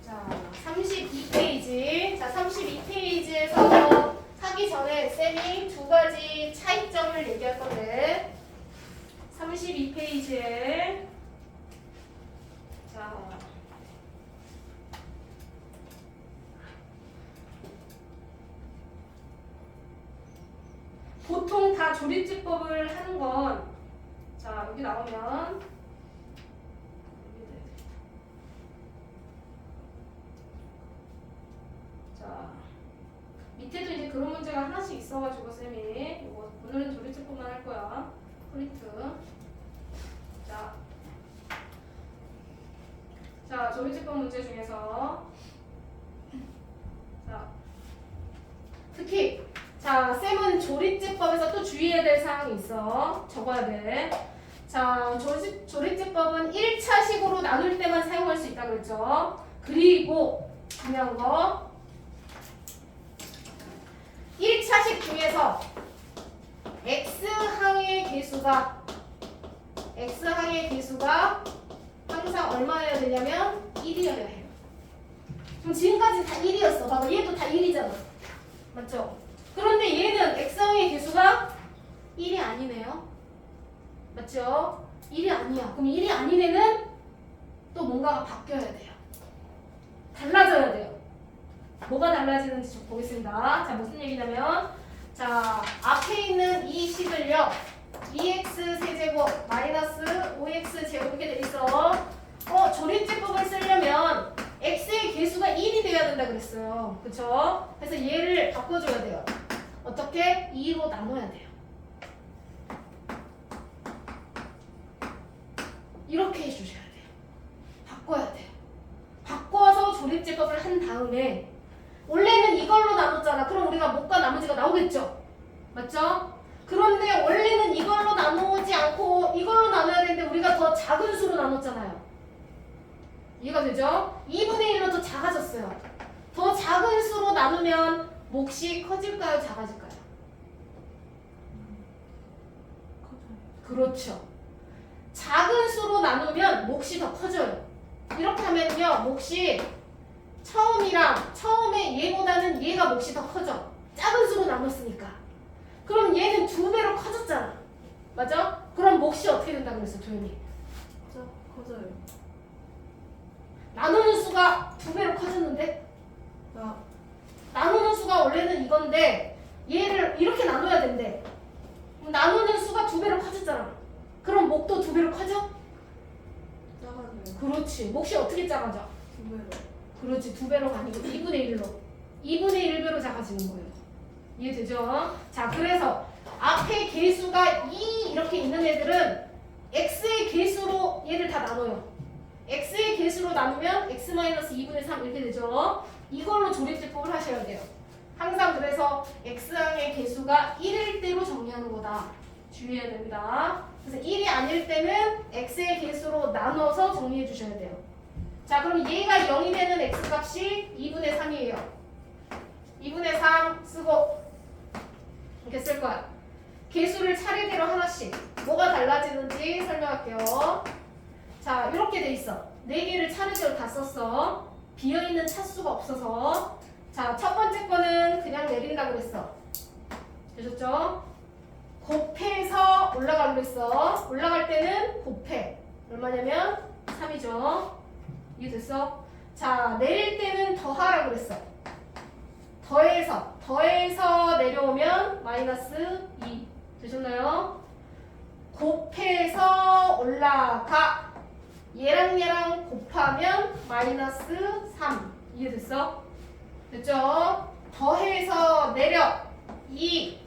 자 32페이지 자 32페이지에서 하기 전에 쌤이 두 가지 차이점을 얘기할 건데 32페이지에 자 보통 다 조립제법을 하는 건 자 여기 나오면 자 밑에도 이제 그런 문제가 하나씩 있어가지고 쌤이 이거 오늘은 조립제법만 할 거야 프린트 자 조립제법 문제 중에서 자 특히 자 쌤은 조립제법에서 또 주의해야 될 사항이 있어 적어야 돼 자 조립제법은 1차식으로 나눌 때만 사용할 수 있다고 했죠 그리고 중요한 거 1차식 중에서 x항의 개수가 항상 얼마여야 되냐면 1이어야 해요. 그럼 지금까지 다 1이었어. 봐봐 얘도 다 1이잖아. 맞죠? 그런데 얘는 x항의 개수가 1이 아니네요. 맞죠? 1이 아니야. 그럼 1이 아닌 애는 또 뭔가가 바뀌어야 돼요. 달라져야 돼요. 뭐가 달라지는지 좀 보겠습니다. 자, 무슨 얘기냐면 자, 앞에 있는 이 식을요. 2x 세제곱 마이너스 5x 제곱 이렇게 돼 있어. 조립제법을 쓰려면 x의 개수가 1이 돼야 된다 그랬어요. 그쵸? 그래서 얘를 바꿔줘야 돼요. 어떻게? 2로 나눠야 돼요. 이렇게 해주셔야 돼요. 바꿔야 돼요. 바꿔서 조립제법을 한 다음에 원래는 이걸로 나눴잖아. 그럼 우리가 못과 나머지가 나오겠죠? 맞죠? 그런데 원래는 이걸로 나누지 않고 이걸로 나눠야 되는데 우리가 더 작은 수로 나눴잖아요. 이해가 되죠? 2분의 1로 더 작아졌어요. 더 작은 수로 나누면 몫이 커질까요? 작아질까요? 그렇죠. 작은 수로 나누면 몫이 더 커져요. 이렇게 하면요. 몫이 처음에 얘보다는 얘가 몫이 더 커져. 작은 수로 나눴으니까. 그럼 얘는 2배로 커졌잖아. 맞아? 그럼 몫이 어떻게 된다고 그랬어, 도현이? 커져요. 나누는 수가 2배로 커졌는데? 나누는 수가 원래는 이건데 얘를 이렇게 나눠야 된대. 그럼 나누는 수가 2배로 커졌잖아. 그럼 몫도 2배로 커져? 작아져요. 그렇지. 몫이 어떻게 작아져? 2배로. 그렇지. 2배로가 아니고 2분의 1로. 2분의 1배로 작아지는 거예요. 이해되죠? 자, 그래서 앞에 개수가 2 이렇게 있는 애들은 x의 개수로 얘를 다 나눠요. x의 개수로 나누면 x-2분의 3 이렇게 되죠? 이걸로 조립제법을 하셔야 돼요. 항상 그래서 x항의 개수가 1일 때로 정리하는 거다. 주의해야 됩니다. 그래서 1이 아닐 때는 x의 개수로 나눠서 정리해 주셔야 돼요. 자, 그럼 얘가 0이 되는 x값이 2분의 3이에요. 2분의 3 쓰고 이렇게 쓸 거야. 개수를 차례대로 하나씩 뭐가 달라지는지 설명할게요. 자, 이렇게 돼 있어. 4개를 차례대로 다 썼어. 비어있는 차수가 없어서. 자, 첫 번째 거는 그냥 내린다고 그랬어. 되셨죠? 곱해서 올라가기로 했어. 올라갈 때는 곱해. 얼마냐면 3이죠. 이해됐어? 자, 내릴 때는 더하라고 그랬어. 더해서 내려오면 마이너스 2 되셨나요? 곱해서 올라가. 얘랑 곱하면 마이너스 3 이해됐어? 됐죠? 더해서 내려 2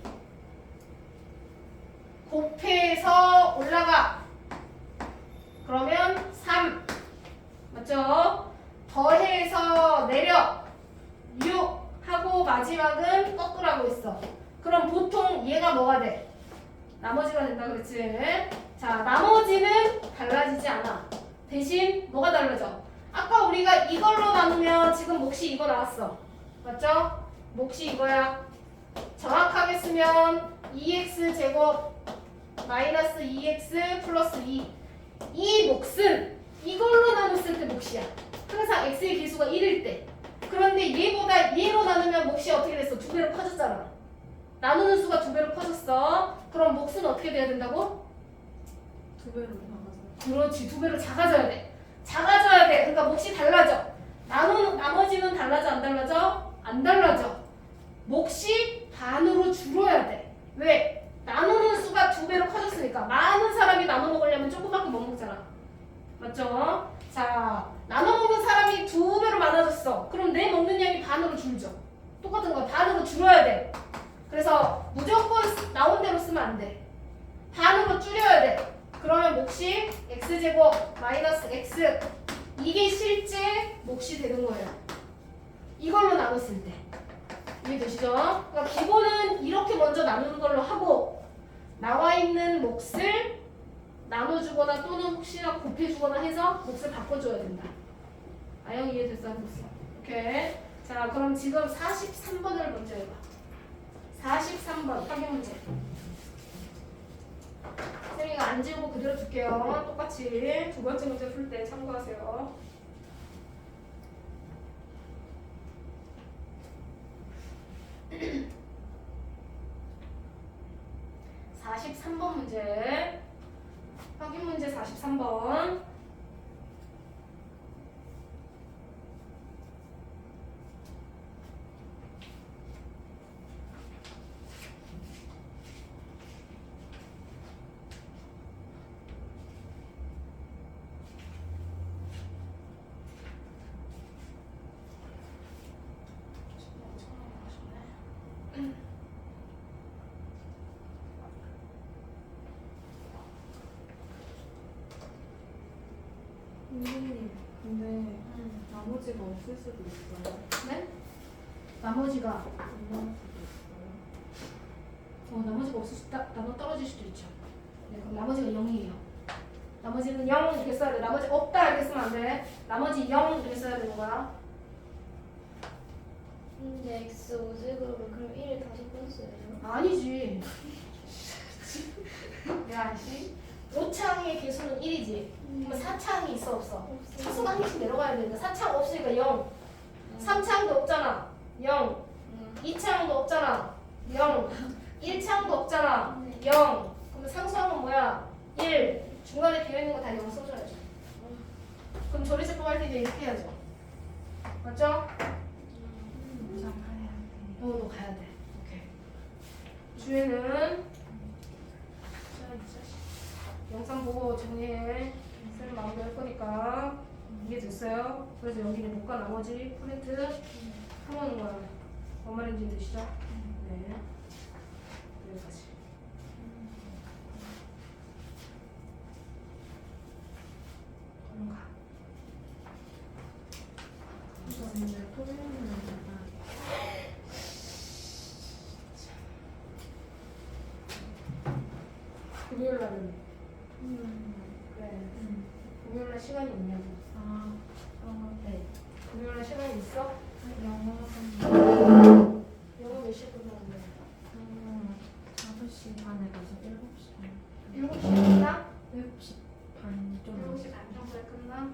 곱해서 올라가 그러면 3 맞죠? 더해서 내려 6 하고 마지막은 꺾으라고 했어. 그럼 보통 얘가 뭐가 돼? 나머지가 된다 그랬지? 자, 나머지는 달라지지 않아. 대신 뭐가 달라져? 아까 우리가 이걸로 나누면 지금 몫이 이거 나왔어. 맞죠? 몫이 이거야. 정확하게 쓰면 2x 제곱 마이너스 2x 플러스 2. 이 몫은 이걸로 나눴을 때 몫이야. 항상 x의 개수가 1일 때. 그런데 얘보다 얘로 나누면 몫이 어떻게 됐어? 2배로 커졌잖아. 나누는 수가 2배로 커졌어. 그럼 몫은 어떻게 돼야 된다고? 2배로 나가서. 그렇지. 2배로 작아져야 돼. 작아져야 돼. 그러니까 몫이 달라져. 나머지는 달라져 안 달라져? 안 달라져. 몫이 반으로 줄어야 돼. 왜? 나누는 수가 2배로 커졌으니까. 많은 사람이 나눠 먹으려면 조금밖에 못 먹잖아. 맞죠? 자, 나눠 먹는 사람이 2배로 많아졌어. 그럼 내 먹는 양이 반으로 줄죠. 똑같은 거야. 반으로 줄어야 돼. 그래서 무조건 나온 대로 쓰면 안 돼. 반으로 줄여야 돼. 그러면 몫이 x제곱 마이너스 x 이게 실제 몫이 되는 거예요. 이걸로 나눴을 때. 이해되시죠? 그러니까 기본은 이렇게 먼저 나누는 걸로 하고 나와 있는 몫을 나눠주거나 또는 혹시나 곱해주거나 해서 몫을 바꿔줘야 된다. 아영 이해됐어? 안 됐어? 오케이. 자, 그럼 지금 43번을 먼저 해봐. 43번 확인 문제. 쌤이가 안 지우고 그대로 줄게요. 똑같이 두 번째 문제 풀 때 참고하세요. 43번 문제. 확인 문제 43번. 선생님, 근데 나머지가 없을 수도 있어요. 네? 나머지가 없을 수도 나머지가 없을 수 있다. 나눠 떨어질 수도 있죠. 네, 그럼 나머지가 0이에요. 나머지는 0 이렇게 써야 돼. 나머지 없다 이렇게 쓰면 안 돼. 나머지 0 이렇게 써야 되는 거야. 근데 x 5제곱을 그럼 1을 5번 써야죠. 아니지. 야, 씨. 5창의 개수는 1이지. 그러면 4창이 있어 없어? 차수가 한 개씩 내려가야 되는데 4창 없으니까 0. 3창도 없잖아. 0. 2창도 없잖아. 0. 1창도 없잖아. 0. 그럼 상수함은 뭐야? 1. 중간에 비어있는 거 다 0 써줘야죠. 그럼 조리제법 할 때 이제 이렇게 해야죠. 맞죠? 너 가야 돼. 오케이. 주에는 영상 보고 정리해. 쌤 마무리 할 거니까 이해됐어요? 그래서 여기는 못가 나머지 프린트 해보는 거야. 뭔 말인지 되시죠? 네. 여기까지. 얼른 가. 근데 토요일은 금요일 날은 그래. 금요일 날 시간이 있냐고. 네. 금요일 날 시간이 있어? 영어 영어 몇 시에 끝나는데? 5시 반에 가서 7시 7시에 끝나? 7시 반 좀. 7시 반 정도에 끝나?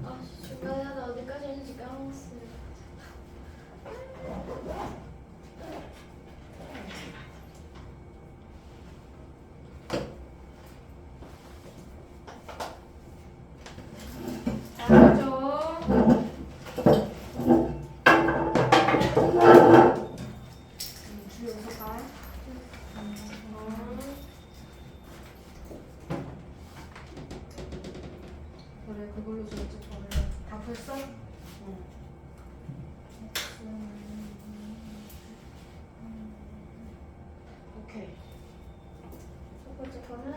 아, 중간에 하나 어디까지 했는지 까먹었어요. 됐어? 오케이. 첫 번째 거는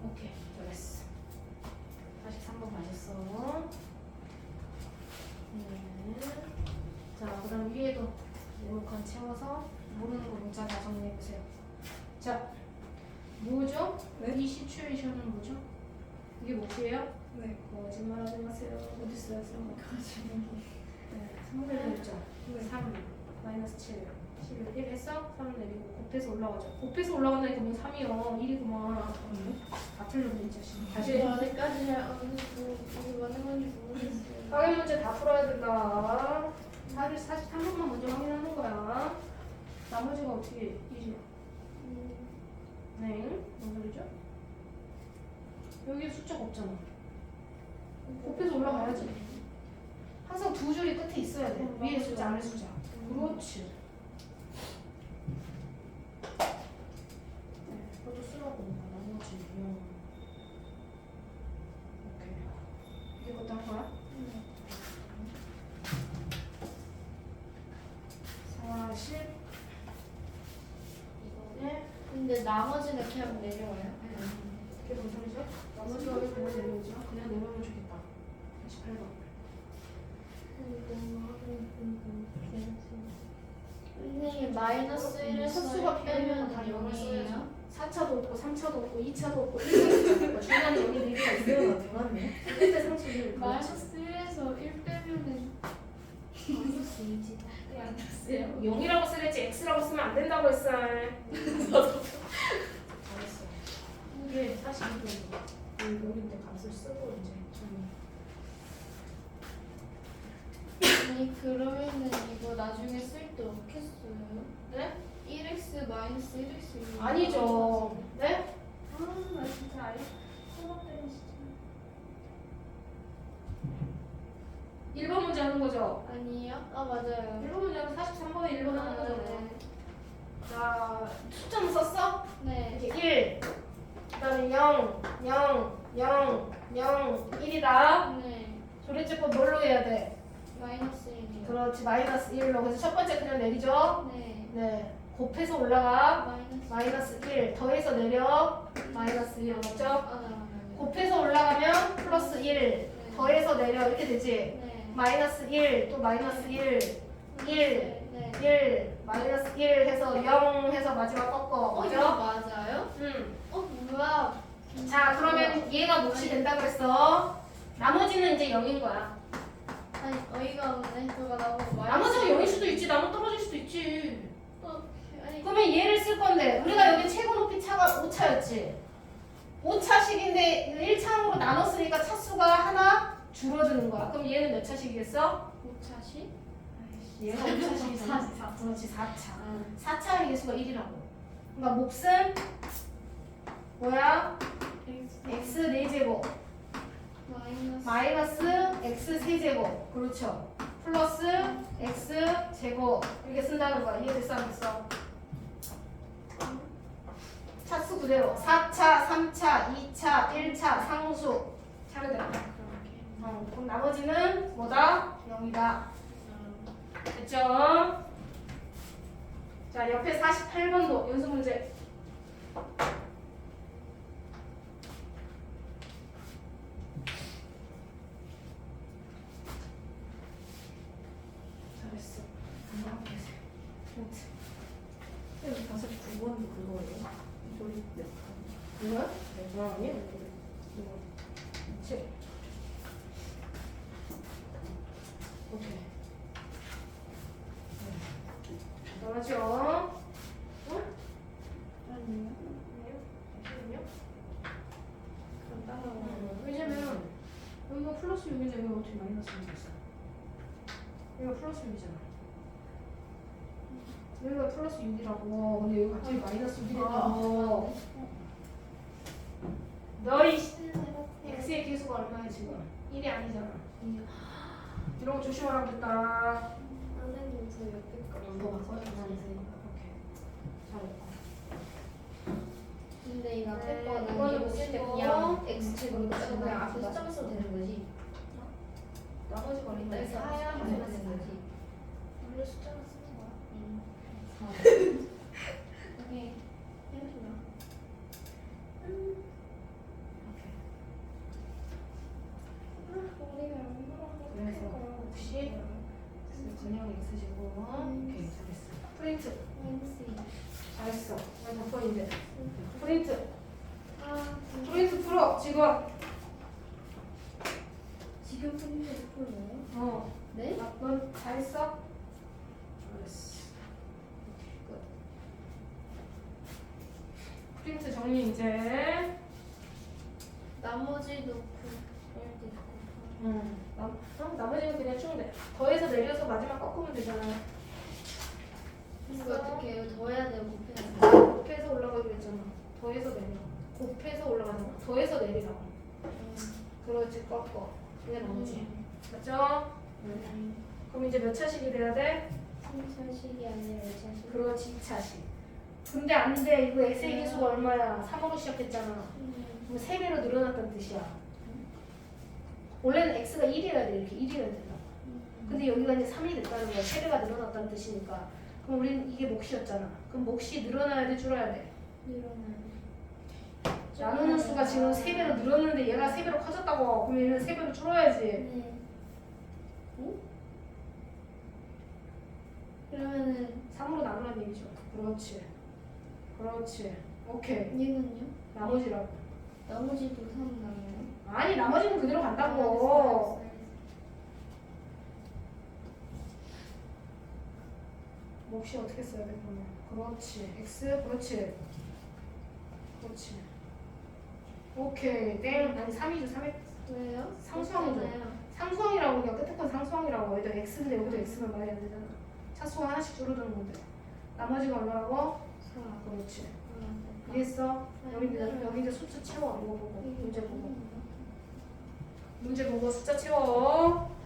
오케이. 잘했어. 43번 맞았어. 네. 자, 그 다음 위에도 네모칸 채워서 모르는 거 문자 다 정리해보세요. 자, 뭐죠? 네? 이 시츄에이션은 뭐죠? 이게 뭐예요? 네. 거짓말하지 마세요. 어디 있어요? 3번. 네, 3분의 1 있죠? 네. 3 마이너스 7 1 했어? 3을 내리고 곱해서 올라가죠. 곱해서 올라간다니까 뭐 3이요 1이구만. 다 틀렸네 이 자식. 다시 어디까지 이게 맞는 건지 모르겠어요. 확인 문제 다 풀어야 된다. 43번만 먼저 확인하는 거야. 나머지가 어떻게 이지? 네, 뭔 소리죠? 여기 숫자가 없잖아. 곱해서 올라가야지. 항상 두 줄이 끝에 있어야 돼. 위에 숫자, 아래 숫자. 그렇지. 네, 그것도 쓰라고. 나머지 오케이. 이게 것도 할 거야? 40. 이거에 근데 나머지는 그냥 내려와요. 이게 무슨 소리죠? 나머지가 왜 그냥 내려오죠? 그냥 내려오면 좋겠다. 48번. 선생님 마이너스 1에서 숫수가 1 빼면 빼면 다 0을 0이에요? 써야죠. 4차도 없고 3차도 없고 2차도 없고 1차도 없고 중간에 여기 4개가 있어요. 맞네. 1대 상수를 마이너스 1에서 1 빼면은 마이너스 2지. 마이너스요? 0이라고 쓰랬지 x라고 쓰면 안 된다고 했어. 잘했어. 이게 42도 여기인데 값을 쓰고 이제 아니 그러면은 이거 나중에 쓸 때 없겠어요? 네? 1x 마이너스 1x 아니죠. 네? 아나 진짜 알 수업 때문에 진짜 1번 문제 하는 거죠. 아니에요? 아 맞아요. 1번 문제는 43번에 1번 하는 아, 거죠. 자, 숫자는 썼어? 네. 이렇게 1, 그 다음에 0, 0, 0, 0, 1이다. 네. 조리제법 뭘로 해야 돼? 마이너스 1이요. 그렇지, 마이너스 1로. 그래서 첫 번째 그냥 내리죠? 네. 네. 곱해서 올라가. 마이너스 마이너스 1. 더해서 내려. 마이너스 1. 맞죠? 아, 곱해서 올라가면 플러스 1. 더해서 내려. 이렇게 되지? 네. 마이너스 1. 또 마이너스 1. 1. 네. 1. 마이너스 1 해서 0 해서 마지막 꺾어. 이거 그죠? 맞아요? 응. 뭐야? 자, 그러면 얘가 몫이 된다 그랬어. 나머지는 이제 0인 거야. 아니 어이가 없네. 그거 나보고 나머지가 0일 수도 있지. 나무 떨어질 수도 있지. 아니 그러면 얘를 쓸 건데 우리가 여기 최고 높이 차가 5차였지. 5차씩인데 1차로 나눴으니까 차수가 하나 줄어드는 거야. 그럼 얘는 몇 차씩이겠어? 5차시? 얘가 5차씩이잖아. 4. 그렇지, 4차. 4차의 개수가 1이라고. 그러니까 몫은 뭐야? x 4제곱 마이너스 마이너스 x 3제곱. 그렇죠. 플러스 x 제곱. 이렇게 쓴다는 거야. 이해됐어 안 됐어? 차수 그대로 4차, 3차, 2차, 1차 상수 차례대로. 그럼 나머지는 뭐다? 0이다. 됐죠? 자, 옆에 48번도 연습 문제. 잘했어. 금방 하고 계세요. 선생님 49번도 그거예요. 조립 뭐야? 뭐야 아니? 칠. 오케이. 잘하죠? 응? 아니요. 잠시만요. 그럼 따라와. 왜냐면 여기가 플러스 6인데 여기가 어떻게 마이너스 6이었어? 여기가 플러스 6이잖아. 여기가 플러스 6이라고. 근데 여기 갑자기 마이너스 6이라고. 너희 x의 계수가 얼마야 지금? 1이 아니잖아. 이런 거 조심하라 그랬다. 선생님 저 옆에 거 더 가서 계산해서. 오케이. 잘했고. 근데 이거 앞에 네, 거는 이거는 이거 쓸때 무시고. 그냥 x제곱 빼고 그냥 앞에 숫자만 써도 되는 거지. 나머지 걸린다. 그래서 사야 하면 마이너스 되는 거지. 원래 숫자만 쓰는 거야. 오케이. 해보자. 우리가 얼마나 그래서 혹시 전형 X시고 오케이 잘했어. 프린트 잘했어. 몇 번인데? 프린트 프린트 풀어 지금. 지금 프린트 풀어요? 네? 넌 잘했어? 잘했어. 끝. 프린트 정리 이제. 나머지 놓고 이렇게 놓고. 나머지는 그냥 쭉 내. 더해서 내려서 마지막 꺾으면 되잖아. 이거 어떻게 해요? 더해야 돼요? 곱해야 돼요? 곱해서 올라가기로 했잖아. 더해서 내려. 곱해서 올라가잖아. 더해서 내리라고. 그렇지 꺾어. 이게 나머지. 맞죠? 그럼 이제 몇 차식이 돼야 돼? 3차식이 아니라 1차식. 그렇지 2차식. 근데 안 돼. 이거 x의 기수가 얼마야? 3으로 시작했잖아. 그럼 3배로 늘어났다는 뜻이야. 원래는 x가 1이어야 돼. 이렇게 1이어야 된다. 근데 여기가 이제 3이 됐다는 거야. 3배가 늘어났다는 뜻이니까. 그럼 우리는 이게 몫이었잖아. 그럼 몫이 늘어나야 돼? 줄어야 돼? 나누는 수가 지금 3배로 늘었는데 얘가 3배로 커졌다고. 그럼 얘는 3배로 줄어야지. 네. 그러면은 3으로 나누라는 얘기죠. 그렇지. 그렇지. 오케이. 얘는요? 나머지라고. 나머지도 3 나와요? 아니 나머지는 그대로 간다고. 알았어. 몫이 어떻게 써야 돼 그러면? 그렇지. x 그렇지. 그렇지. 오케이. 땡. 아니 3이죠. 3에 왜요? 상수항이죠. 없잖아요. 상수항이라고 그냥 끝에 건 상수항이라고. 여기도 x인데 여기도 x면 말이 안 되잖아. 차수가 하나씩 줄어드는 건데. 나머지가 얼마라고? 4. 그렇지. 이해했어? 여기 이제 숫자 채워. 이거 보고. 문제 보고. 문제 보고 숫자 채워.